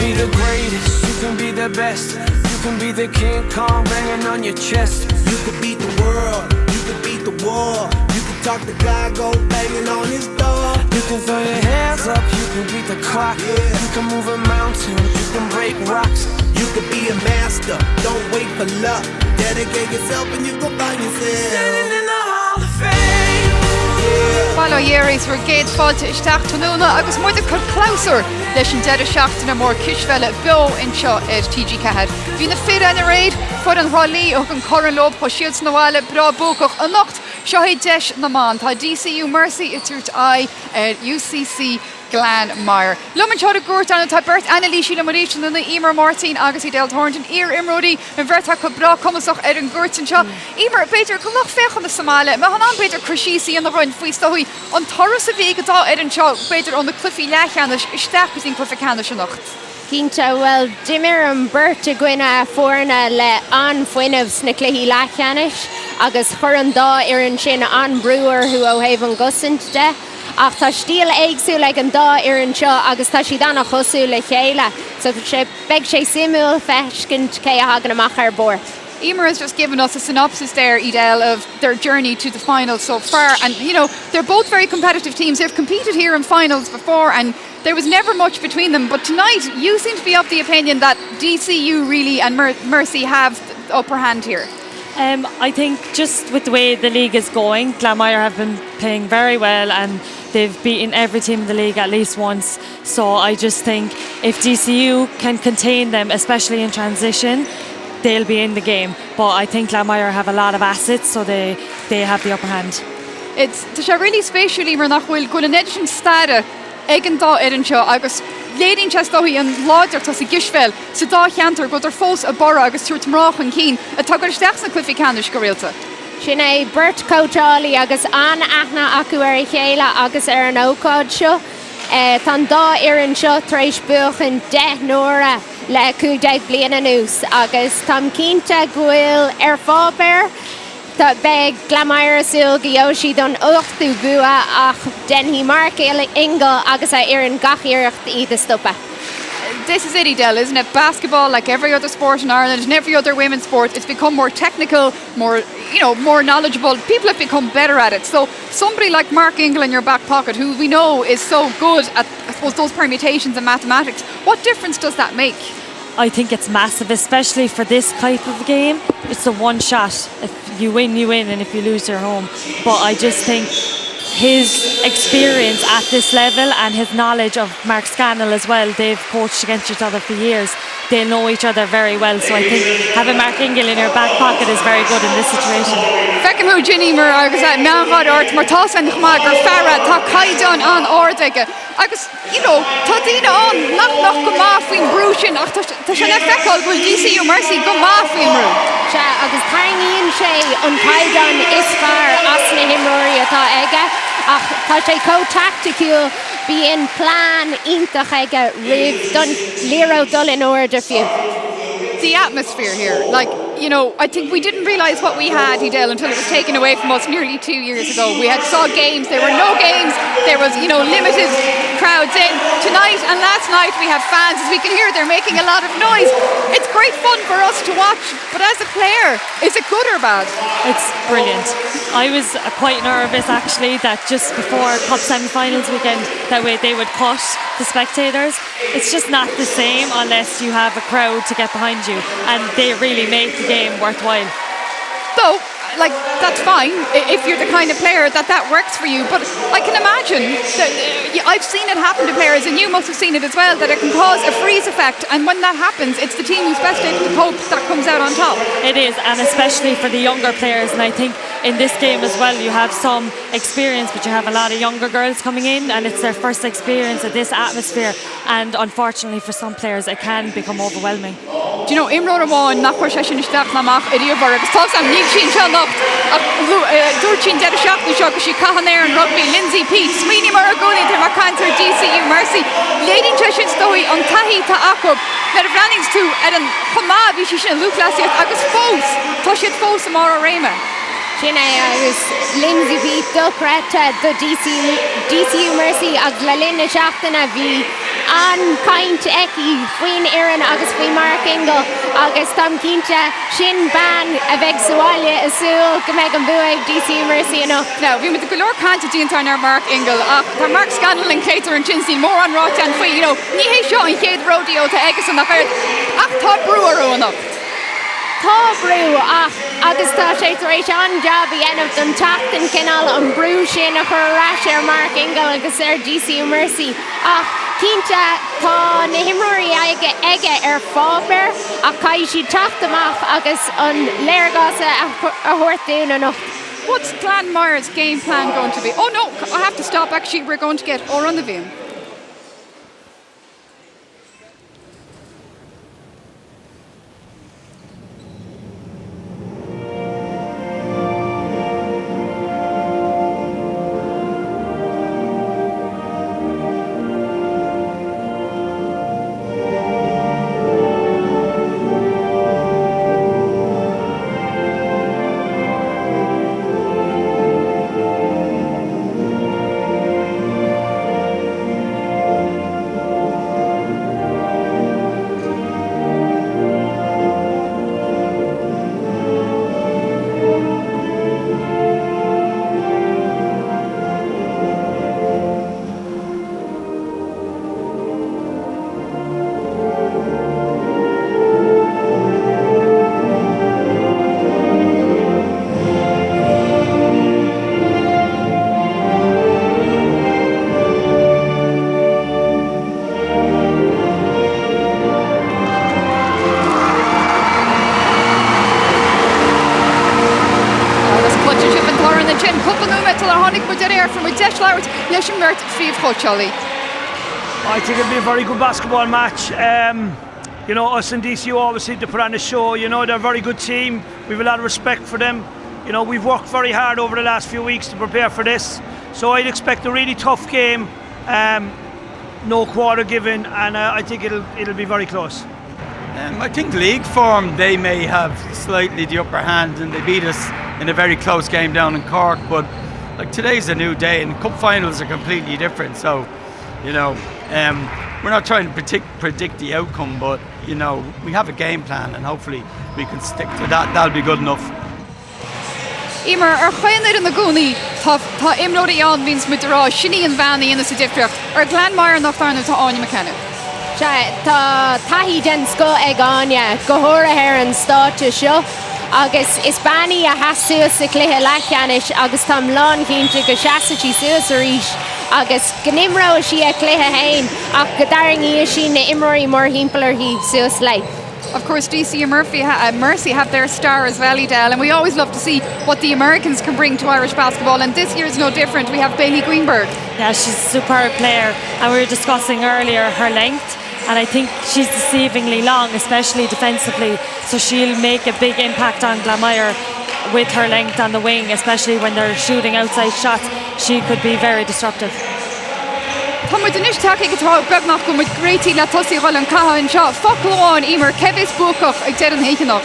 be the greatest, you can be the best. You can be the King Kong banging on your chest. You could beat the world, you could beat the war. You can talk to God, go banging on his door. You can throw your hands up, you can beat the clock. You can move a mountain, you can break rocks. You could be a master, don't wait for luck. Dedicate yourself and you go find yourself. Standing in the Hall of Fame. Follow Yeris for Gates Fáilte Isteach Tanúna agus muid a closer leis an dead seachtainna mór Cispheile bio inseo TG Cahad. Bhí na fid an raid fud an Raleigh ag an Craoladh po siad na bhaile bra búcach a nacht seo é deis na man. Tá DCU Mercy itúirt ai UCC Glanmire. Lumen seo a gúirt anna tá Bert Annalísí le maríte na Emer Martin agus I Del Thornton ir imródí an bhirrta go bra cumasach ar an gúirtin seo. Emer beidir go nach fechan na Somáile, me an beidir cruisíí an na roin faoi stohui an toras a bhí godá ar an seo beidir an na clufií lechanis isteach gus in clufi canis a nacht. Cínta well dimir an Bert a gcuine fórna le an foiineh sna cluichí lechanis agus chur an dá ar an sin an breúir hu ó héh an gusint de. Ach tá stíl éagsú le an dá ar an seo agus tá si dána chosú le chéile, so beag sé simú feiscint cé a hagan amach ar bord. Emer has just given us a synopsis there, Edel, of their journey to the finals so far. And, you know, they're both very competitive teams. They've competed here in finals before and there was never much between them. But tonight, you seem to be of the opinion that DCU really and Mercy have the upper hand here. I think just with the way the league is going, Glanmire have been playing very well and they've beaten every team in the league at least once. So I just think if DCU can contain them, especially in transition, they'll be in the game. But I think Glanmire have a lot of assets, so they have the upper hand. It's really spatially mar nach bhfuil gona neidir stade ag an dá ar an seo agus léirín testóí an Láthair tá sa Cispheile sa dá cheantar go ar fós a bara agus túirt mrách an cín a tugur isteach na cluifi canis go réalta. Sin é Bert Cotálaí agus an aithna acu ar a chéile agus ar an ócáid seo. Tá dá ar an seo tar éis buachan 10 nóra le 15 bliana nús agus tam cínta ghuiil ar fábéir tá beag Glanmire súil go Yoshi don 8ú bua ach den hí marc ingal agus ar an gachíireacht iad a stoppa. This is it, Edel, isn't it? Basketball, like every other sport in Ireland and every other women's sport, it's become more technical, more knowledgeable. People have become better at it. So somebody like Mark Ingle in your back pocket, who we know is so good at, I suppose, those permutations and mathematics, what difference does that make? I think it's massive, especially for this type of game. It's a one shot. If you win, you win, and if you lose, you're home. But I just think his experience at this level and his knowledge of Mark Scannell as well, they've coached against each other for years. They know each other very well, so I think having Mark Ingle in your back pocket is very good in this situation. Fecin mú Ginny mar agus meanghad ort mar tásan chmá gur fearra tá caidan an ordaige agus tá daoine an nach go má faoin brú sin ach tá sin feicáil bhfuil DCU Mercy go má faoin brú. Se agus tarníonn sé an caidan is fearr as na himróirí atá aige ach tá sé co-tacticúil bíon plán iontach aige rih don líró dul in order fiú. The atmosphere here, I think we didn't realise what we had, Edel, until it was taken away from us nearly 2 years ago. We saw games, there were no games, there was, limited crowds in. Tonight and last night we have fans, as we can hear, they're making a lot of noise. It's great fun for us to watch, but as a player, is it good or bad? It's brilliant. I was quite nervous actually that just before Cup semi-finals weekend that way they would cut the spectators. It's just not the same unless you have a crowd to get behind you, and they really make the game worthwhile. So, that's fine if you're the kind of player that works for you, but I can imagine that I've seen it happen to players, and you must have seen it as well, that it can cause a freeze effect, and when that happens, it's the team who's best able to cope that comes out on top. It is, and especially for the younger players, and I think in this game as well you have some experience, but you have a lot of younger girls coming in and it's their first experience of this atmosphere, and unfortunately for some players it can become overwhelming. Do you know, imród amháin nach chuir sé sin isteach amach i dtíobhar agus tá sam níl sin se nacht ach dúirt sin de seachna seo go sí caitheann ar an rugby Lindsay Peat smíní mar a gúnaí tar mar cantar DCU Mercy léirín sé sin stóí an taithí tá acu na a bhreanings tú ar an chomá bhí sí sin lúclaíocht agus fós tá siad fós amár a réime. Sin é agus Lindsay Peat dulcreta do DCU Mercy agus le linn na seachtainna bhí an caint eci faoin Éireann agus faoi Mark Ingle agus tam cínte sin ban a bheith sáile asúil go méid an buaigh DC Mercy enough. Now, bhí mit go leor canta díontar ar Mark Ingle ach tá Mark Scanlon an Cater an Chinsey mór an ráte an faoi, ní hé seo an chéad rodeo tá agus an affair ach tá breúar ónach. Tá brú agus tá sé éis an job I enmh don tatan cinál an brú sin a churráis ar Mark Ingle agus ar DC Mercy ach cínte tá na himróí aige ar fáber a caiid si tacht amach agus an léirgása a thuirtún enough. What's Glanmire's game plan going to be? Oh no, I have to stop. Actually, we're going to get or on the view. I think it'll be a very good basketball match. Us and DCU always seem to put on a show. They're a very good team. We've a lot of respect for them. We've worked very hard over the last few weeks to prepare for this. So I'd expect a really tough game. No quarter given, and I think it'll be very close. I think league form, they may have slightly the upper hand, and they beat us in a very close game down in Cork. But today's a new day, and cup finals are completely different. So, we're not trying to predict the outcome, but we have a game plan, and hopefully we can stick to that. That'll be good enough. Imer chuinir in na gúnaí tá imróí an víns mu rá sinní an bheanaí ina sa difreacht Glanmire nach fearna tá áine McKenna. Tá taithí den sco ag áine go háirithe an státe seo agus is bannaí a hasú sa cluiche leithcheannis agus tá lán cinnte go seaasatí suas a ríis agus gnimró si a cluiche hain ach go daringí sin na imróí mór himpelar hí suas leit. Of course, DC and Mercy have their star as well, Edel, and we always love to see what the Americans can bring to Irish basketball, and this year is no different. We have Bailey Greenberg. Yeah, she's a superb player, and we were discussing earlier her length, and I think she's deceivingly long, especially defensively, so she'll make a big impact on Glanmire with her length on the wing, especially when they're shooting outside shots. She could be very disruptive. Tá muid inis takeigh atá beagnach go muid gréití le tosaí ghil an cathain seo focaláin Imer cevis buacach ag dead an héicenacht.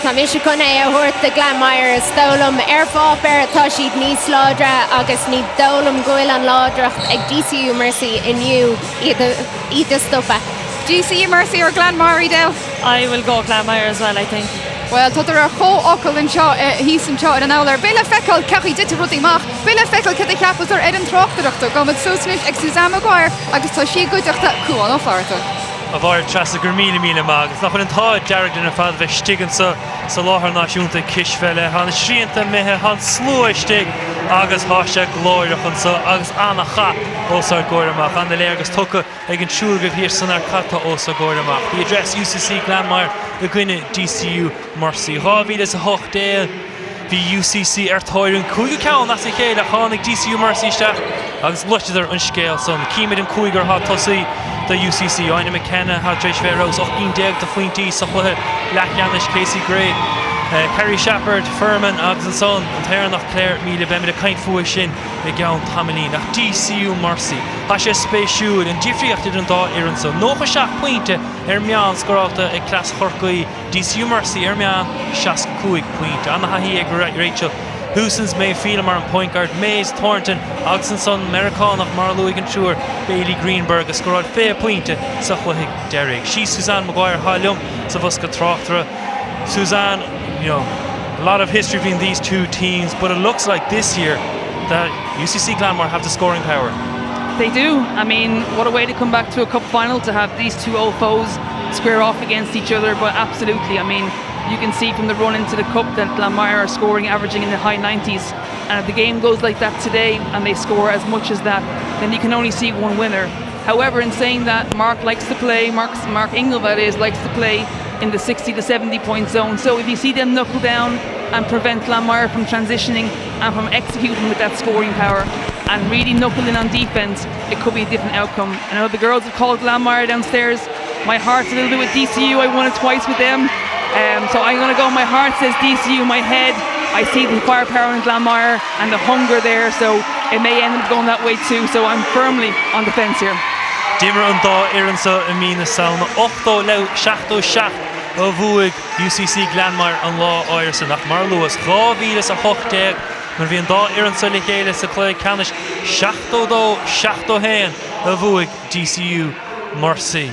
Tá mis chuna a thuirt a Glanmire stolam ar fápéir tá siad níos ládra agus ní dólam goil an ládracht ag DCU Mercy inniu iad stoppa. DCU Mercy or Glanmire, Edel? I will go Glanmire as well, I think. Well, tá ar cho ocail in seo hís an seo an álar. Bile fecail cechaí dit rudíach, Bile fecail ce ceapas ar an trochtachta go mid Susan ag Suzanne Maguire agus tá si goideachta cuáin ó farta. A bhar trasa gur míle mágus. Nach an tá dearag den fad bheith stigan sa Láthair Náisiúnta Cispheile, han sríanta methe han slúistig agus háiste glóireachan sa agus anna cha ósar góireamach. An léir agus tucha ag an siúlgah hir sanar chatta ósar góireamach. The address UCC Glanmire the gwine DCU Mercy. Rábhíle is a hocht déal hí UCC ar táirún cúige ceann as a chéile chánig DCU Mercy isteach agus luitidir an scéal son. Cíimiid an cúigar há tosaí the UCC Aine McKenna há Cispheile Rose 18 de faointí sa chutha leithcheannis Casey Gray Kerry Shepherd, Furman agus an son an tair nach Claire míle be a caint fuair sin i gceann tamilí nach DCU Mercy. Tá sé spéisiúil an difriocht an dá iarán son. Nócha 7 pointe ar meán scoráta ag clas chorcaí DCU Mercy ar meán 65 pointe. Anna haí ag Rachel Houston's may feel mar an point guard Mays Thornton agus an son American of Marlowe and Sure Bailey Greenberg a scored fair point sa chuig Derek she Suzanne Maguire Halium sa Vuska Trochtra Suzanne you know a lot of history between these two teams but it looks like this year that UCC Glanmire have the scoring power. They do. I mean, what a way to come back to a cup final to have these two old foes square off against each other. But absolutely, I mean, you can see from the run into the cup that Glanmire are scoring, averaging in the high 90s. And if the game goes like that today and they score as much as that, then you can only see one winner. However, in saying that, Mark likes to play, Mark Ingle that is, likes to play in the 60 to 70 point zone. So if you see them knuckle down and prevent Glanmire from transitioning and from executing with that scoring power and really knuckle in on defence, it could be a different outcome. I know the girls have called Glanmire downstairs. My heart's a little bit with DCU. I won it twice with them. So I'm going to go, my heart says DCU, my head, I see the firepower in Glanmire and the hunger there, so it may end up going that way too. So I'm firmly on the fence here. Dimmer an dá iransa a mína sauna 8 le 7 a bhuaig UCC Glanmire an lá áirsa nach mar luas 2008 mar bhí an dá iransa le chéile sa Cluiche Ceannais 7 héan a bhuaig DCU Mercy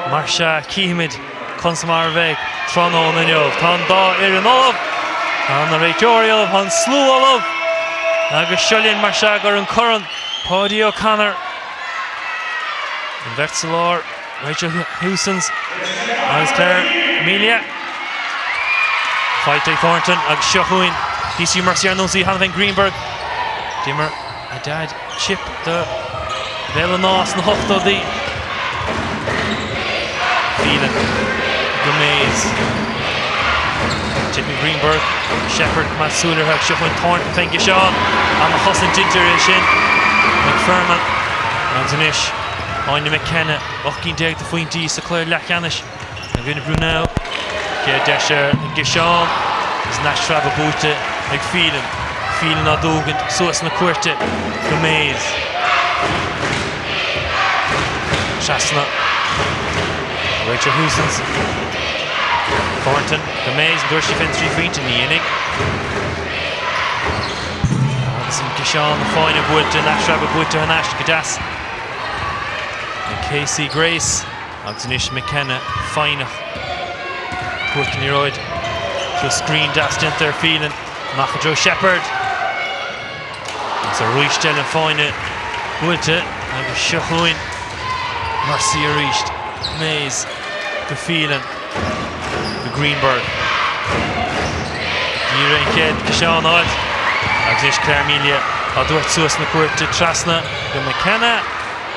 mar se cíimiid consamar bheith Trónó na neomh tá an dá iran olaf an na réiteorial an slú olaf agus siolíonn mar se gur an curran Paudie O'Connor Vertzelor, Rachel Housons, agus Claire Amelia Fight Thornton, agus Shohuin DC Mercy Arnonsi, Hanven Greenberg Dimmer, a dad chip de Velanos na hochto di Phelan Gomez Chipping Greenberg Shepherd, Matsuler, Shohuin Thornton, thank you Sean and the Husson Ginger Shin McFerman Antonish Anya McKenna, Ochkin Deg the Fuinty, Sinclair Lachanish, and Vinny Brunel, Kia Desher, and Gishon, is Nash Trababuta, McPhelan, Phelan Adogan, Soas Nakurta, Gomez, Shasna, Rachel Housons, Thornton, Gomez, Dorshi Fentry Fuinty, Nienig, Alison Gishon, the fine of Wood, Nash Trababuta, and Ash Gadas. Casey Grace, Antonish McKenna, Fine, Courtney to a screen dashed into their feeling, Machajo Shepherd. It's a Ruish Dylan Fine, Wilta, and a Shahuin, Mercy reached, Mays, the feeling, the Greenberg. Gira and Ked, Sean Holt, Agnish Clarmelia, Adwart Suas Nakurta, Trasna, the McKenna.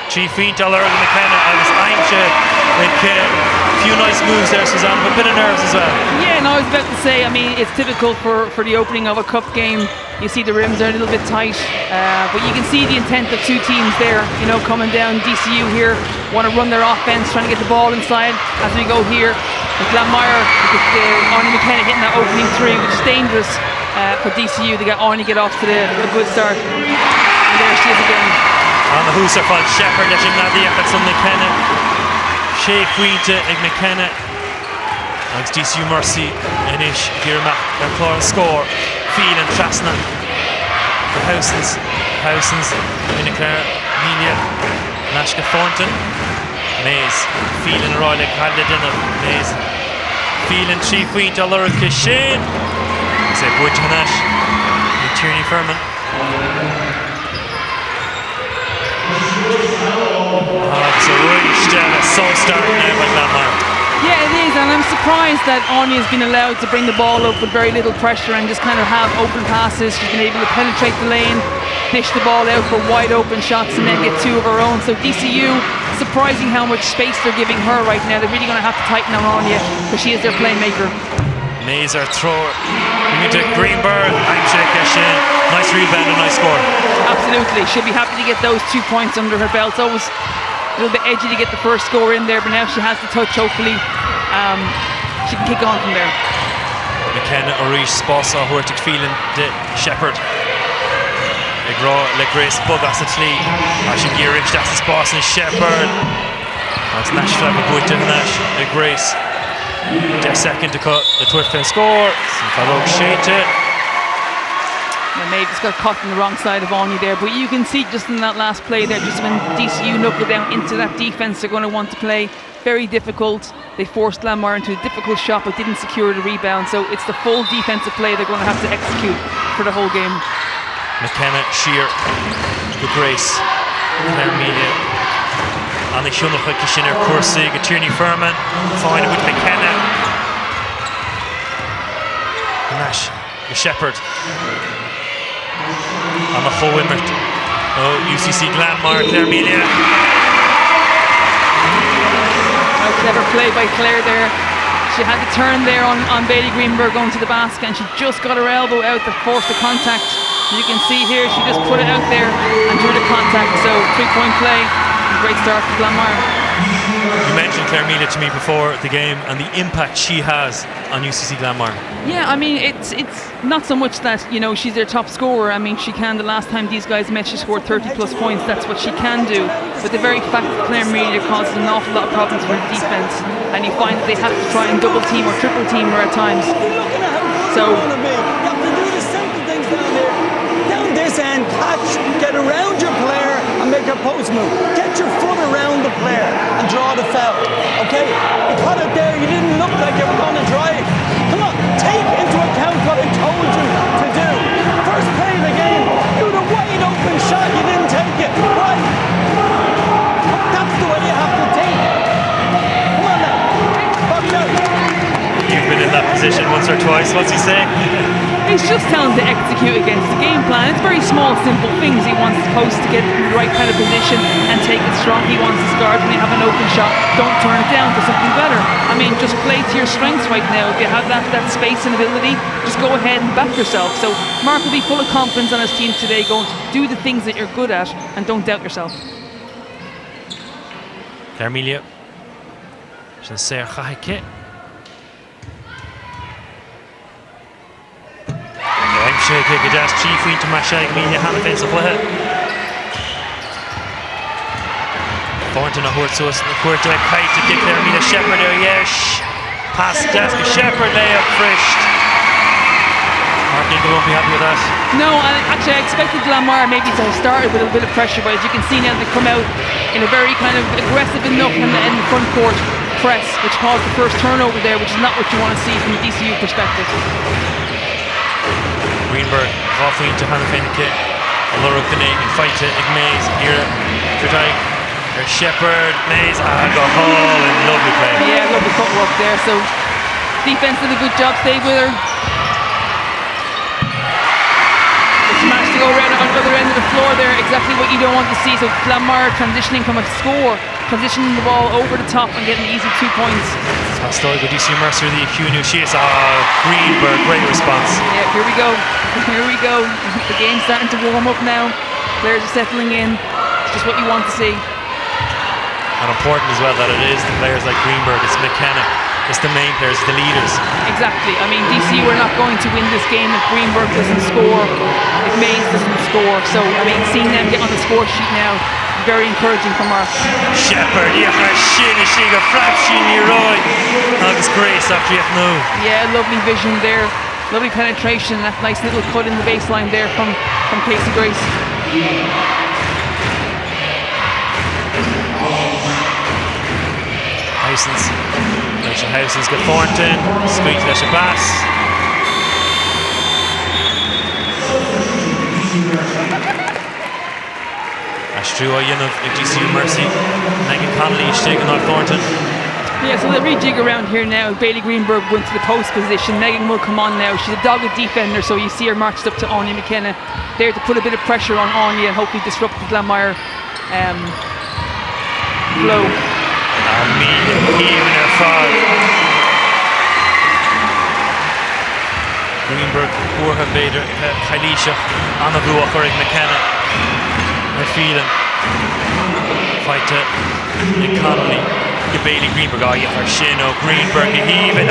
Chief Feint, Tallaght and McKenna, agus Aimsha, like a few nice moves there, Suzanne, but a bit of nerves as well. Yeah, no, I was about to say, I mean, it's typical for the opening of a cup game. You see the rims are a little bit tight, but you can see the intent of two teams there, you know, coming down. DCU here, want to run their offense, trying to get the ball inside as we go here. With Glanmire, Arnie McKenna hitting that opening three, which is dangerous for DCU. They got Arnie get off to a good start. And there she is again. On the Hooser fault, Shepherd letting Nadia at some McKenna. Shea Quinta and McKenna. Thanks DCU Mercy, Inish, Girmach, and Clara score. Field and Trasna. The Housons, Minicare, Amelia, Nashka Thornton. Mays, Field and Roy like Hadley Dinner. Mays, Field and Shea Quinta, Laura Kishin. Say Wood Hanash, and Tierney Furman. It's a really so starting now by Glanmire. Yeah, it is, and I'm surprised that Anya has been allowed to bring the ball up with very little pressure and just kind of have open passes. She's been able to penetrate the lane, dish the ball out for wide open shots, and then get two of her own. So DCU, surprising how much space they're giving her right now. They're really going to have to tighten on Anya because she is their playmaker. Mazer thrower, into Greenberg, nice rebound and nice score. Absolutely, she'll be happy to get those 2 points under her belt. It's always a little bit edgy to get the first score in there, but now she has the touch, hopefully she can kick on from there. McKenna, Orish, Sposa, Hortic, Phelan, de Shepherd. Le Grace, Bugas at Lee, Ashin Girish, that's the Sposa and Shepherd. That's Nash Flababuit and Nash, Le Grace. The second to cut the 12th score. Farog Shete. may have just got caught on the wrong side of Anya there. But you can see just in that last play there, just when DCU knuckled down into that defence, they're going to want to play very difficult. They forced Glanmire into a difficult shot but didn't secure the rebound. So it's the full defensive play they're going to have to execute for the whole game. McKenna, Shear, good grace. Claire Melia. Náisiúnta Kishinner, Cursig, Tierney Furman. Fine with McKenna. Nash, the Shepherd. On the full Wimmert. Oh, UCC Glanmire, Claire Melia. Clever play by Claire there. She had the turn there on Bailey Greenberg going to the basket, and she just got her elbow out to force the contact. You can see here she just put it out there and drew the contact. So 3-point play, and great start for Glanmire. You mentioned Claire Melia to me before the game and the impact she has on UCC Glanmire. Yeah, I mean it's not so much that she's their top scorer. I mean she can. The last time these guys met, she scored 30 plus points. That's what she can do. But the very fact that Claire Melia causes an awful lot of problems for the defense, and you find that they have to try and double team or triple team her at times. So you have to do the simple things down there. Down this end, catch, get around your player and make a post move. Get your foot around the player and draw the foul. Okay? You caught it there, you didn't look like you were going to drive. Come on, take into account what I told you to do. First play of the game, do the wide open shot, you didn't take it. Right? That's the way you have to take it. Come on now. Watch out. You've been in that position once or twice. What's he saying? He's just telling to execute against the game plan. It's very small, simple things. He wants the post to get in the right kind of position and take it strong. He wants his guard when you have an open shot. Don't turn it down for something better. I mean, just play to your strengths right now. If you have that space and ability, just go ahead and back yourself. So Mark will be full of confidence on his team today, going to do the things that you're good at and don't doubt yourself. Claire Melia. She's saying hi, Shake a jazz chief into my shake media hand offensive play. Thornton a Hortsus, the quarter kite to kick there, Media Shepherd there, yes. Pass desk, Shepherd layup fresh. Mark Ingle won't be happy with that. No, actually I expected Glanmire maybe to have started with a bit of pressure, but as you can see now they come out in a very kind of aggressive enough in the front court press, which caused the first turnover there, which is not what you want to see from a DCU perspective. Greenberg, halfway into Hannafenke, a lot of the name, fight to Mays, here, Tridike, there's Shepherd, Mays, alcohol, and lovely play. Yeah, lovely footwork there, so defense did a good job, stayed with her. She managed to go around on the other end of the floor there, exactly what you don't want to see, so Glanmire transitioning from a score, transitioning the ball over the top and getting the easy 2 points. Hostile with DC Mercer, the Hugh Shees. Greenberg, great response. Yeah, here we go. Here we go. The game's starting to warm up now. Players are settling in. It's just what you want to see. And important as well that it is the players like Greenberg, it's McKenna, it's the main players, the leaders. Exactly. I mean, DC were not going to win this game if Greenberg doesn't score, if Mays doesn't score. So, I mean, seeing them get on the score sheet now, very encouraging for Mark. Shepherd, she got flash in your eye. Agus Grace after you know. Yeah, lovely vision there. Lovely penetration. That nice little cut in the baseline there from Casey Grace. Housens get Thornton. Squeeze Lesha Bass. Astru Oyenov, DCU Mercy, Megan Connolly is taking off Thornton. Yeah, so they'll rejig around here now. Bailey Greenberg went to the post position. Megan will come on now. She's a dogged defender, so you see her marched up to Anya McKenna there to put a bit of pressure on Anya and hopefully disrupt the Glanmire flow. Even her foul. Greenberg, Borja Bader, Chluiche, Anna Buachorig McKenna. They're feeling. Fight to Nick Connolly. The Bailey Greenberg, for Shino. Greenberg, even.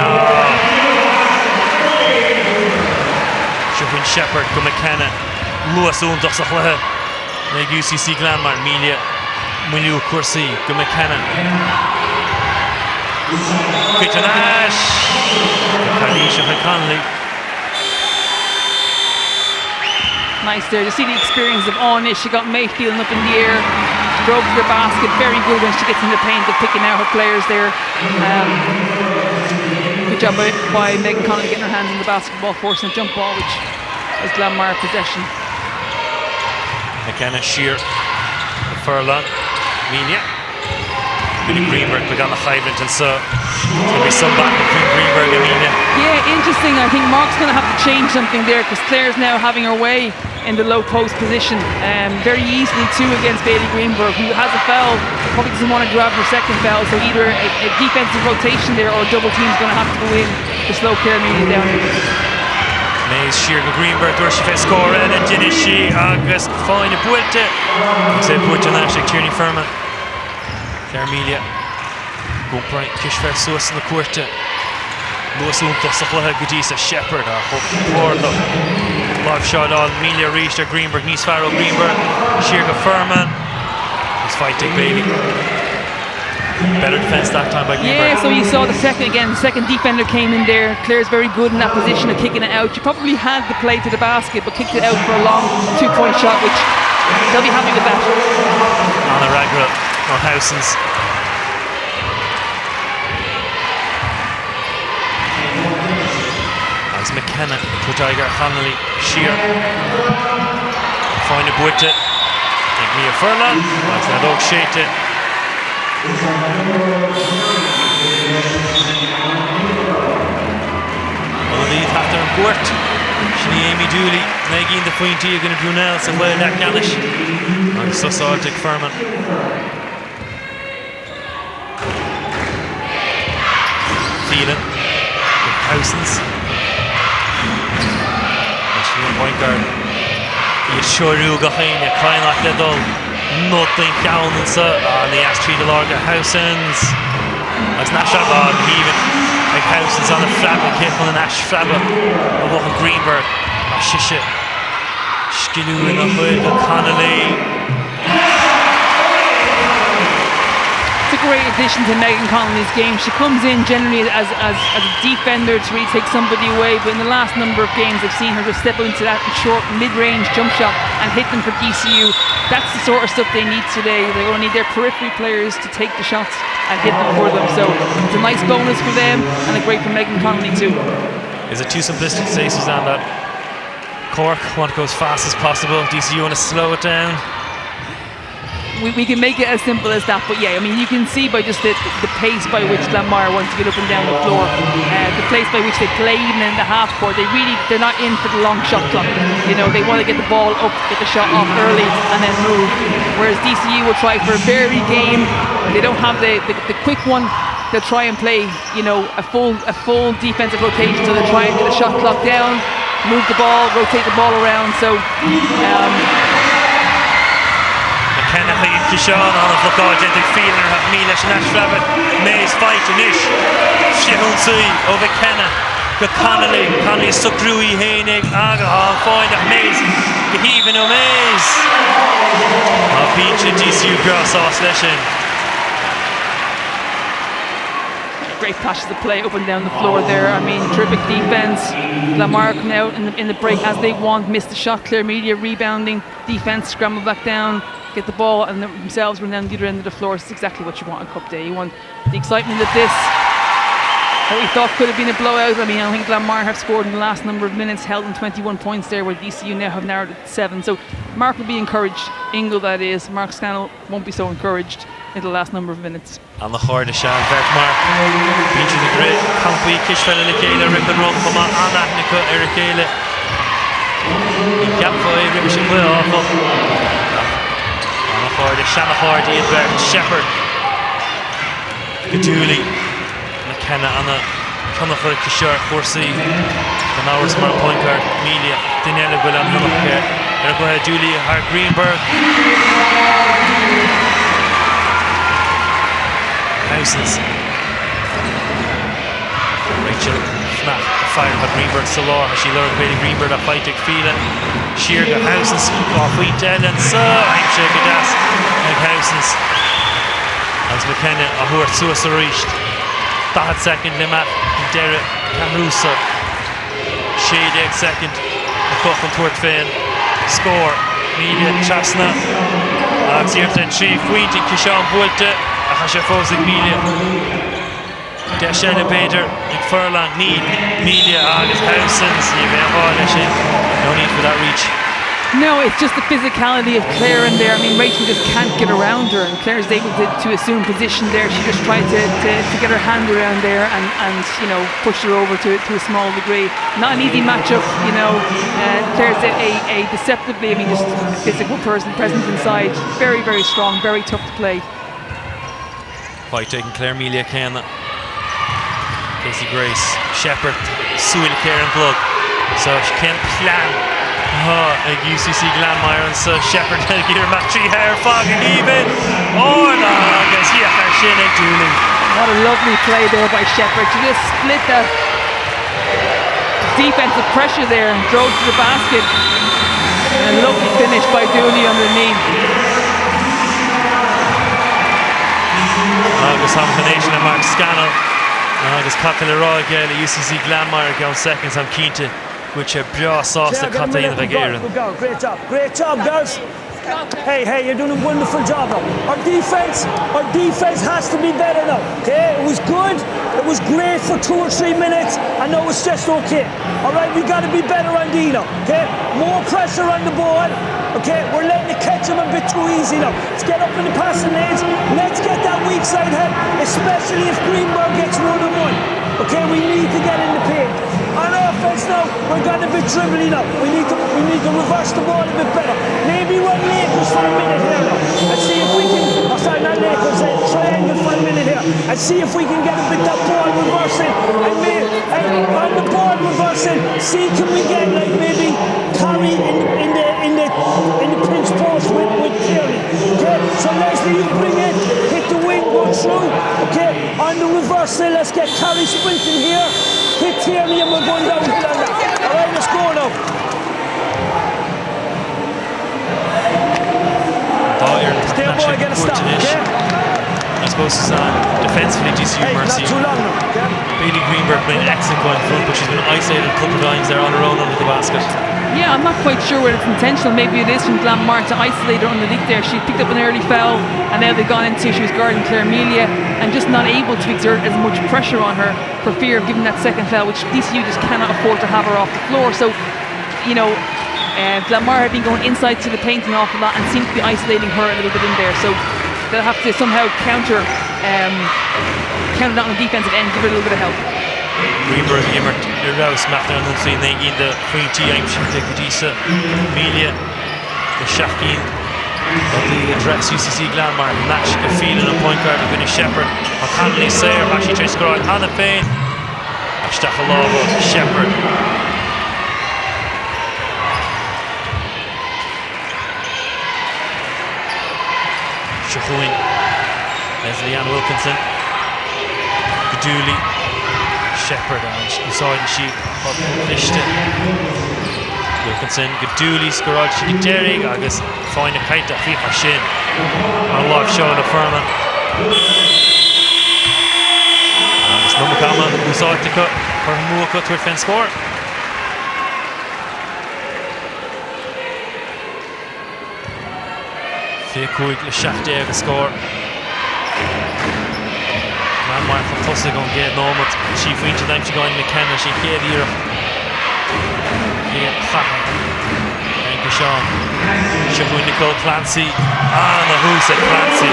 Shuhin Shepherd, go McKenna. Náisiúnta Chluiche. Like UCC Glanmire, Melia. Miliu Kursi, go McKenna. Ceannais. Chluiche and Connolly. nice there. You see the experience of Ceannais. She got Mayfield up in the air, drove to the basket. Very good when she gets in the paint of picking out her players there. Good job by Megan Connolly getting her hands in the basketball, forcing a jump ball, which is Glanmire possession. McKenna sheer furlong Meania Billy Greenberg began the Highland, and so there'll be some back between Greenberg and Meania. Yeah, interesting. I think Mark's going to have to change something there, because Claire's now having her way in the low post position very easily too against Bailey Greenberg, who has a foul, probably doesn't want to grab her second foul, so either a defensive rotation there or a double team's going to have to go in to slow Claire Meania down. Mays sheer go Greenberg dúir she fé score and dinne she agus fáin a builte sé builte Náisiúnta Tierney Ferman Claire Meania go Brian Cispheile suas na cuairte Náisiúnta sa Chluiche go dtí sa Shepherd a Spórt live shot on Meania reached her Greenberg níos fearr Greenberg sheer go Ferman he's fighting Bailey. Better defense that time by Greenberg. Yeah, so you saw the second defender came in there. Claire's very good in that position of kicking it out. She probably had the play to the basket, but kicked it out for a long 2-point shot, which they'll be happy with that. Anna Ragra, no Housens. As McKenna, Tiger, Connolly, Sheer. Find a Buitte. Give me a furlong. That's that dog shade it. Leith Láthair and Spórt Shani Amy Dooley Maggie in the pointy you're going to Brunel so well that Galish and so Saltic Ferman Phelan Housens point guard Yeshuru Gahina Craoladh Ledol nothing down and so on the Ash Tree the Larga Housens that's not shot on even like Housens on a Frabba kick on an Ash Frabba of Walker Greenberg Shisha Skilu in the hood Connolly. It's a great addition to Megan Connolly's game. She comes in generally as a defender to really take somebody away, but in the last number of games I've seen her just step into that short mid-range jump shot and hit them for DCU. That's the sort of stuff they need today. They're going to need their periphery players to take the shots and hit them for them. So it's a nice bonus for them and a great for Megan Connolly too. Is it too simplistic to say, Suzanne, that Cork want to go as fast as possible? DCU want to slow it down? We can make it as simple as that, but yeah, I mean, you can see by just the pace by which Glanmire wants to get up and down the floor, the pace by which they play even in the half court. They're not in for the long shot clock. You know, they want to get the ball up, get the shot off early, and then move. Whereas DCU will try for a varied game. They don't have the quick one. They'll try and play, you know, a full defensive rotation. So they'll try and get the shot clock down, move the ball, rotate the ball around. So. Kennedy Kishon on a Flocard Gentic Feeler have Milesh Nash Rabbit Mays fight and ish Shihun Sui over Kenna Go Connolly Sukrui Hainig Aga Foyne of Mays Geheven o Mays Beach and DCU Gross off session. Great passes of play up and down the floor there. I mean, terrific defense. Glanmire coming out in the break as they want, missed the shot. Claire Meania rebounding, defense scramble back down, get the ball, and themselves run down the other end of the floor. It's exactly what you want on Cup Day. You want the excitement of this. What we thought could have been a blowout. I mean, I think Glanmire have scored in the last number of minutes, held in 21 points there, where DCU now have narrowed it to 7. So Mark will be encouraged. Ingle, that is. Mark Scannell won't be so encouraged in the last number of minutes. On the Horde Shan Vertmark Beach of the Great Campy Cispheile Lekele Rip and Run from Anna Nika Erikele Capfoy Ribish and Will off on the Horde Shan Hardy and Bert Shepherd Gaduli McKenna on the Connacher Kishar Corsi the Mowers Smart Point Guard Media Daniela Gulam Namaker Ergoha Julie Hart Greenberg Housens Rachel Fnack fire had Greenberg Solar she learned Bailey Greenberg a fight at Phelan Sheer got Housens off Wheat Dead and so I'm sure Gadas and Housens as McKenna a Hurt Suasa reached Tallaght second Limat Derek Caruso Shade egg second a Coughlin Tuart Fain score. Media Chasna. Siempre tri Fuente Kishan Bulte. Hasha Fosig Media. Deshena Bader, Nick Furlong, Need, Media, August Howsons, no need for that reach. No, it's just the physicality of Claire in there. I mean, Rachel just can't get around her, and Claire's able to assume position there. She just tried to get her hand around there and you know, push her over to a small degree. Not an easy matchup, you know. Claire's a deceptively, I mean, just physical person, presence inside. Very, very strong, very tough to play. Fight taking Claire Melia Kena. Casey Grace, Shepherd, Suil Karen Glug. So she can plan. Like UCC Glanmire and so Shepherd can get her match 3 hair fog and even. Oh no, I guess he had Shin and Dooley. What a lovely play there by Shepherd. She just split that defensive pressure there and drove to the basket. And a lovely finish by Dooley underneath. Agus combination of Mark Scannell. Agus Captain Leroy Gale, UCC Glanmire going seconds on Quinta. Which a bra sauce to cut in the Garen. Great job, girls. Hey, you're doing a wonderful job now. Our defense has to be better now. Okay, it was good. It was great for 2 or 3 minutes, and now it's just okay. All right, we got to be better on D now. Okay, more pressure on the ball. Okay, we're letting it catch them a bit too easy now. Let's get up in the passing lanes. Let's get that weak side head, especially if Greenberg gets 1-on-1. Okay, we need to get in the paint. On offense now, we're getting a bit dribbly now. We need to reverse the ball a bit better. Maybe run Lakers for a minute here now. And see if we can, not Lakers, triangle for a minute here. And see if we can get a bit that ball reversing. And on the ball reversing, see can we get like maybe Carrie in the pinch post with Tierney. Okay, so Leslie, you bring it, hit the wing, go through. Okay, on the reversal, let's get Carrie sprinting here. Hit Tierney and we're going downhill on that. Alright, let's go now. Stay boy, get a stop, okay? I suppose defensively DCU Mercy. Not too long now, okay? Bailey Greenberg playing excellent going front, but she's been isolated a couple of times there on her own under the basket. Yeah, I'm not quite sure whether it's intentional. Maybe it is from Glanmire to isolate her underneath there. She picked up an early foul, and now they've gone into, she was guarding Claire Melia, and just not able to exert as much pressure on her for fear of giving that second foul, which DCU just cannot afford to have her off the floor. So, you know, Glanmire have been going inside to the paint an awful lot and seem to be isolating her a little bit in there. So they'll have to somehow counter that on the defensive end, give her a little bit of help. Greenberg, Immert, Rouse, Matthew, and Humphrey, Nagy, the Queen T, I'm sure they could use Melia, the Shafkin, the address UCC Glanmire, Nash, the Phelan, and point guard, the Vinnie Shepherd, Hanley, Sayer, Ashley Triscroyd, Hannah Payne, Ashtachalova, Shepherd. Shahuin, Leslie Ann Wilkinson, Dooley, Shepherd and inside the sheep of Lishton. Wilkinson, Dooley, Scorod, Shigideri, Agus, find a kite that FIFA Shin. On a live show in the Furman. Agus Numakama, inside the cut for Muaka to defend score. Fiakuig, the shaft there, the score. Glanmire from Tussa going to get normal. Chief Winch and she going McKenna. She gave the Europe. Thank you, Sean. Shabu Nicole Clancy. And the who said Clancy.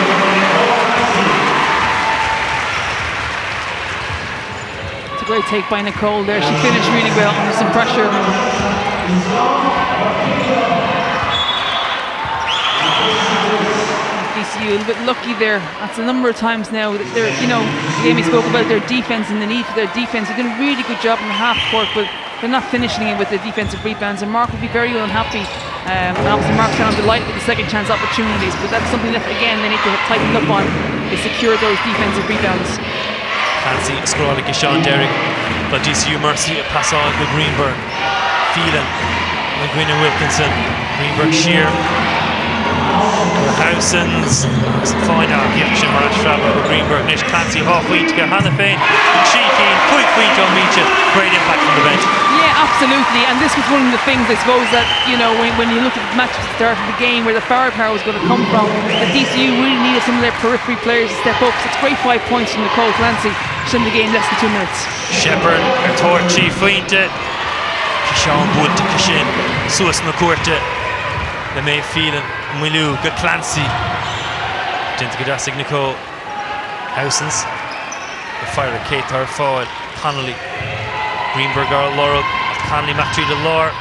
It's a great take by Nicole there. She finished really well under some pressure. DCU a little bit lucky there. That's a number of times now. They're, you know, Amy spoke about their defense and the need for their defense. They're doing a really good job in the half court, but they're not finishing it with the defensive rebounds. And Mark will be very unhappy. And obviously, Mark's kind of delighted with the second chance opportunities, but that's something that again they need to tighten up on. They secure those defensive rebounds. Fancy Scorolic, Sean Derrick, but DCU Mercy pass on to Greenberg, Phelan, McGuinn and Wilkinson, Greenberg sheer. Howson's fine out action mar Chraobh over Greenberg Nish Clancy halfway to get Hannah Fain cheeky quick feet on Meacha, great impact from the bench. Yeah, absolutely, and this was one of the things I suppose that, you know, when you look at the match at the start of the game where the firepower was going to come from, that DCU really needed some of their periphery players to step up. So it's great 5 points from Nicole Clancy just in the game less than 2 minutes. Shepherd Torchi Feinte Sean Wood to Kishin Suas na Corte the May feeling Milu good Clancy Didn't get us Nicole Howsons the fire of Kate or forward Connolly Greenberg or Laurel Connolly Matthew to Laura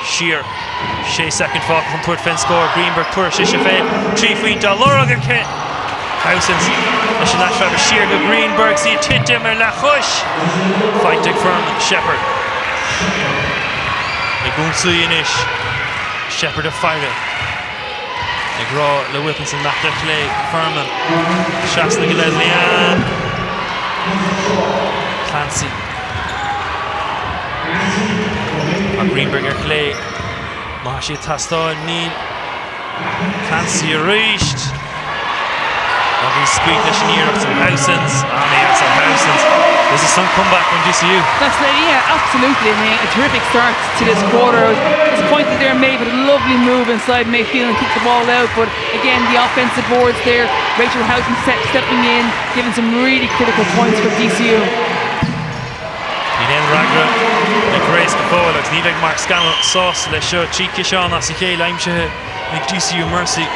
Shear Shea second fall from third fence score Greenberg tour Cispheile 3 feet to Laurel Kate Howsons Nash Trevor Shear go Greenberg see Titim or Lachush fight Dick Furman Shepherd Gunsuinish Shepherd of Fire Negraw Le Wilkinson Matthew Clay Furman Shasta Leslie Clancy Greenberg or Clay Mashi Tasto Neil Clancy reached Squeakish near up to Howsons This is some comeback from DCU. That's absolutely. I mean, a terrific start to this quarter. I was disappointed there, May, but a lovely move inside Mayfield and kicked the ball out. But again, the offensive boards there. Rachel Houghton stepping in, giving some really critical points for DCU. Inen Ragra, the Grace Capola, Nivek Mark Scanlon, Sauce, Le Show, Cheek Kishon, Asike, Limeshe, Nick DCU Mercy.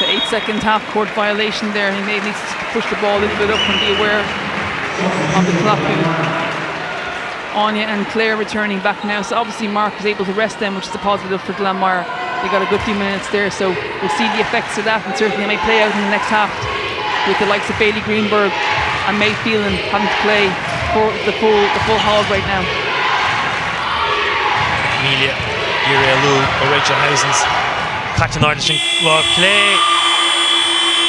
8-second half-court violation there. He may need to push the ball a little bit up and be aware of the clock. Anya and Claire returning back now. So obviously Mark was able to rest them, which is a positive for Glanmire. They got a good few minutes there, so we'll see the effects of that, and certainly they may play out in the next half with the likes of Bailey Greenberg and May Phelan having to play for the full hog right now. Amelia, Uriel Lou, or Rachel Howsons. Catching Irish Law Clay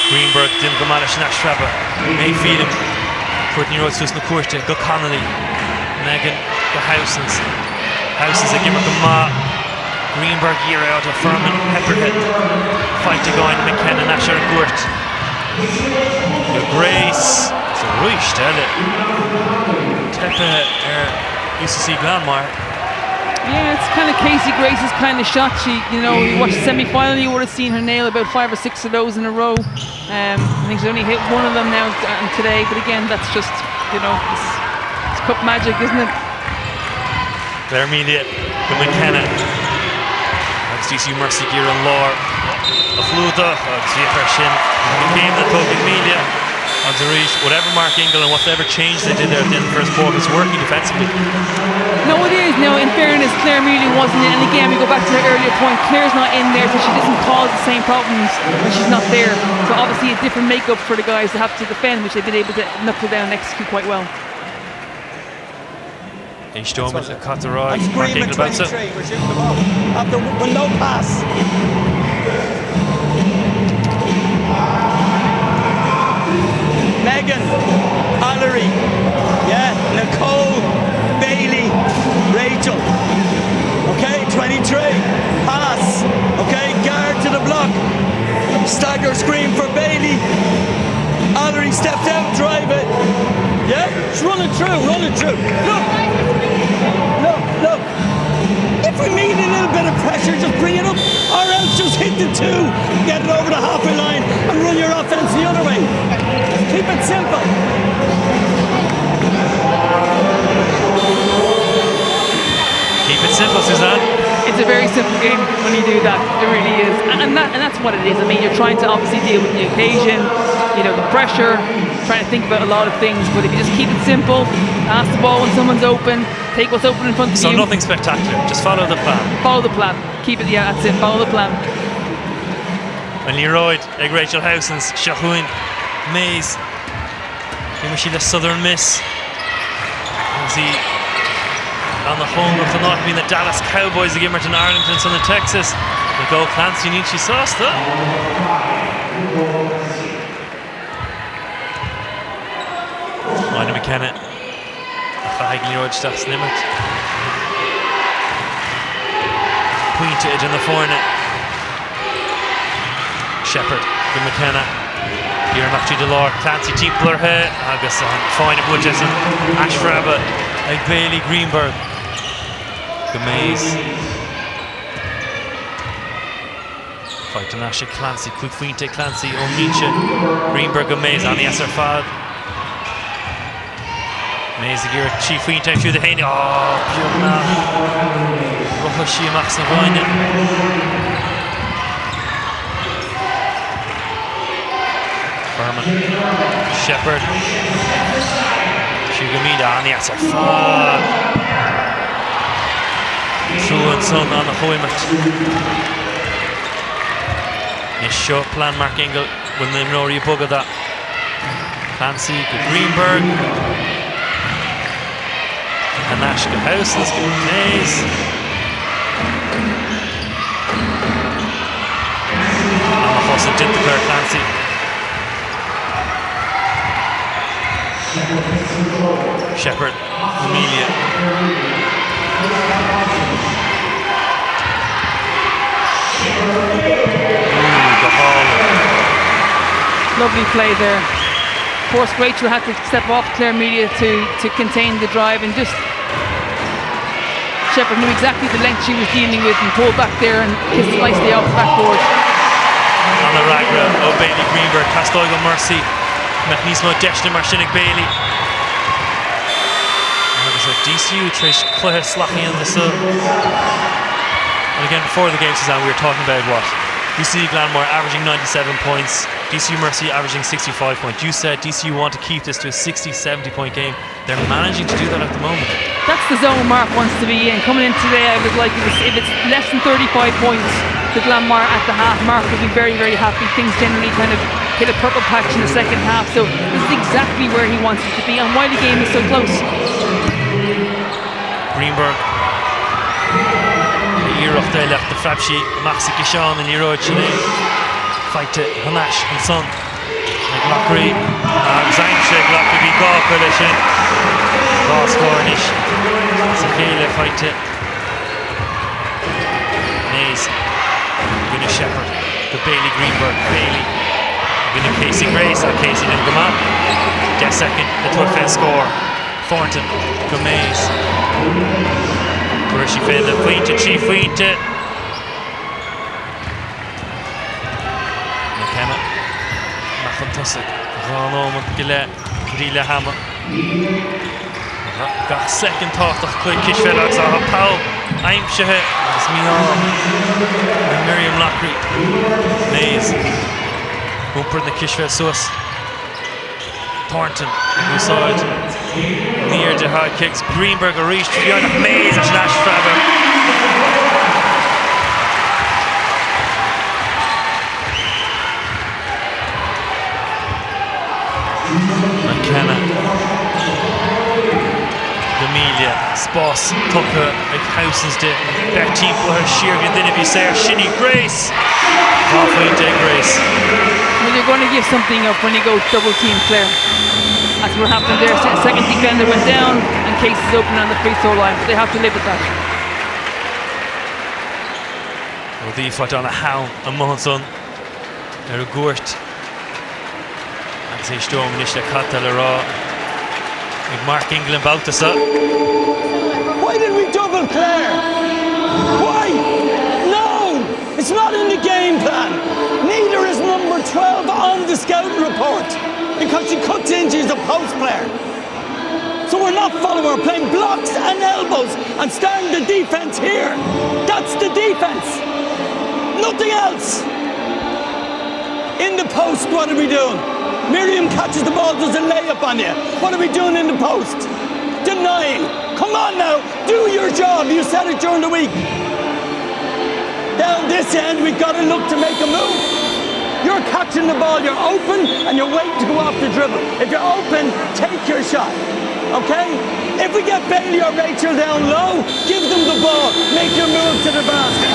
Greenberg didn't go Malish Nash Trevor Mayfield Courtney Rhodes Susan Courte go Connolly Megan go Howsons a gimmer go Ma Greenberg year out of Furman Pepperhead fight to go in McKenna Nash and Court go Grace so Ruish Tepe UCC Glanmire. Yeah, it's kind of Casey Grace's kind of shot. You watched the semi-final, you would have seen her nail about 5 or 6 of those in a row. I think she's only hit one of them now today, but again, that's just, it's cup magic, isn't it? Claire Melia, the McKenna. DCU Mercy Gear and Law. The Fluda, Shin, became the Tolkien Melia. On the reach, whatever Mark Ingle and whatever change they did there at the end of the first quarter is working defensively. No, it is. Now, in fairness, Claire really wasn't in. And again, we go back to the earlier point. Claire's not in there, so she doesn't cause the same problems when she's not there. So obviously a different makeup for the guys to have to defend, which they've been able to knuckle down and execute quite well. Storm with the Cotteroy. Mark Ingle about it. We're shooting the ball. After no pass. Megan, Allery, Nicole, Bailey, Rachel. Okay, 23, pass. Okay, guard to the block. Stagger screen for Bailey. Allery stepped out, drive it. Yeah, just run it through. Look. If we need a little bit of pressure, just bring it up, or else just hit the 2, get it over the halfway line, and run your offense the other way. Keep it simple. Keep it simple, Suzanne. It's a very simple game when you do that. It really is, and that's what it is. I mean, you're trying to obviously deal with the occasion, the pressure, trying to think about a lot of things. But if you just keep it simple, pass the ball when someone's open, take what's open in front of you. So nothing spectacular. Just follow the plan. Follow the plan. Keep it. Yeah, that's it. Follow the plan. And Leroy, Rachel Howsons, Shahuin, Mays. Sheila Southern miss. As he on the home of the North being the Dallas Cowboys, the Gimmerton Arlington, son of Texas. The goal Clancy Nietzsche sauce though. Minor McKenna. Fahagli Road Stas Nimmet. Pointed in the corner. Shepherd, the McKenna. Here Machty Delor, Clancy Tiepler here. Agus fine at Woodges and Ashfraba, like Bailey Greenberg. The Maze. Fight to Nasha Clancy, Cluiche Clancy, O'Meacha, Greenberg and Maze on the Esserfad. Maze again, Chispheile through the Haney. Oh, Bjorna. Rohoshi Max Navoine. Furman, Shepherd, Shugamida on the Esserfad. True and Son on the Hoymet. Show plan Mark Engel when they know you bugger that. Clancy, good Greenberg. And Nash, good Houses, good Maze. And the hustle did declare Clancy. Shepherd, Amelia. Lovely play there. Of course, Rachel had to step off Clare Media to contain the drive, and just Shepherd knew exactly the length she was dealing with and pulled back there and kissed nicely off the backboard. On the Ragra, O'Bailey Greenberg, Castoigo Mercy, Machnismo Deshna Marshinik Bailey. And it was a DCU Trish Cluiche Slachy in the sub. And again, before the game, Suzanne, we were talking about what? DCU Glanmire averaging 97 points, DCU Mercy averaging 65 points. You said DCU want to keep this to a 60-70 point game. They're managing to do that at the moment. That's the zone Mark wants to be in. Coming in today, I was like, if it's less than 35 points to Glanmire at the half, Mark will be very, very happy. Things generally kind of hit a purple patch in the second half, so this is exactly where he wants it to be and why the game is so close. Greenberg. Iroch they left the Frabshi, Maxi Gishan and Iro Ceannais. Fight to Hanash and Son. Glockery, Zainche, Glockery, Gawkerish, Gawscornish. Cispheile fight to Náisiúnta. Gonna Shepherd, the Bailey Greenberg, Bailey. Gonna Casey Grace, Casey didn't come up. Just second, the 12th score. Thornton, Gomez. Where she failed the Pointe, Chispheile. McKenna, Mafantusik, Ron Gile, Grille Hammer. Got second thought of Chispheile, so Paudie, Aimshehe, it's me on. And Miriam Lockery, Maze, Bumper in the Chispheile sauce. Thornton, who saw it. Near to hard kicks. Greenberg reached beyond Maze and Nash Faber. McKenna. D'Amelia. Sposs. Tucker. Like Houses did. Bertie Blair. Sheergan. Then if you say Shinny Grace. Halfway to Grace. Well, you're going to give something up when you go double team Clare. That's what happened there. Second defender went down and Case is open on the free throw line, but they have to live with that. Well, the fight on a hound and Mohanson. They're a gort. And say Storm Nishla Catalara. With Mark England about us up. Why did we double Clare? Why? No! It's not in the game plan. Neither is number 12 on the scouting report. Because she cuts in, she's a post player. So we're not following her, playing blocks and elbows and starting the defence here. That's the defence. Nothing else. In the post, what are we doing? Miriam catches the ball, does a layup on you. What are we doing in the post? Denying. Come on now, do your job. You said it during the week. Down this end, we've got to look to make a move. You're catching the ball, you're open, and you're waiting to go off the dribble. If you're open, take your shot, okay? If we get Bailey or Rachel down low, give them the ball, make your move to the basket.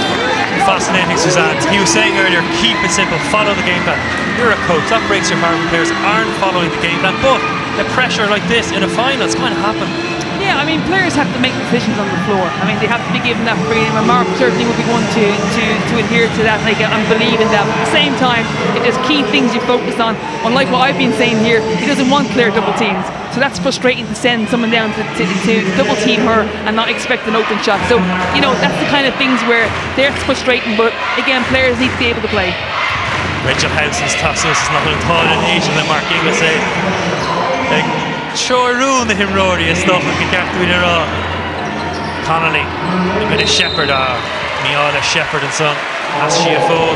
Fascinating, Suzanne. He was saying earlier, keep it simple, follow the game plan. You're a coach, that breaks your heart when players aren't following the game plan, but a pressure like this in a final, it's going to happen. Yeah, Yeah, I mean, players have to make decisions on the floor. I mean, they have to be given that freedom, and Mark certainly will be one to adhere to that and believe in that. But at the same time, if there's key things you focus on, unlike what I've been saying here, he doesn't want clear double teams. So that's frustrating to send someone down to double team her and not expect an open shot. So, you know, that's the kind of things where they're frustrating, but again, players need to be able to play. Rachel Housen's Tassos is not going to call an Asian than Mark Inglis say. Sure rule na him Rory and stuff we can get to it all. Connolly, a bit of Shepherd, Miala Shepherd and son, as she a fold.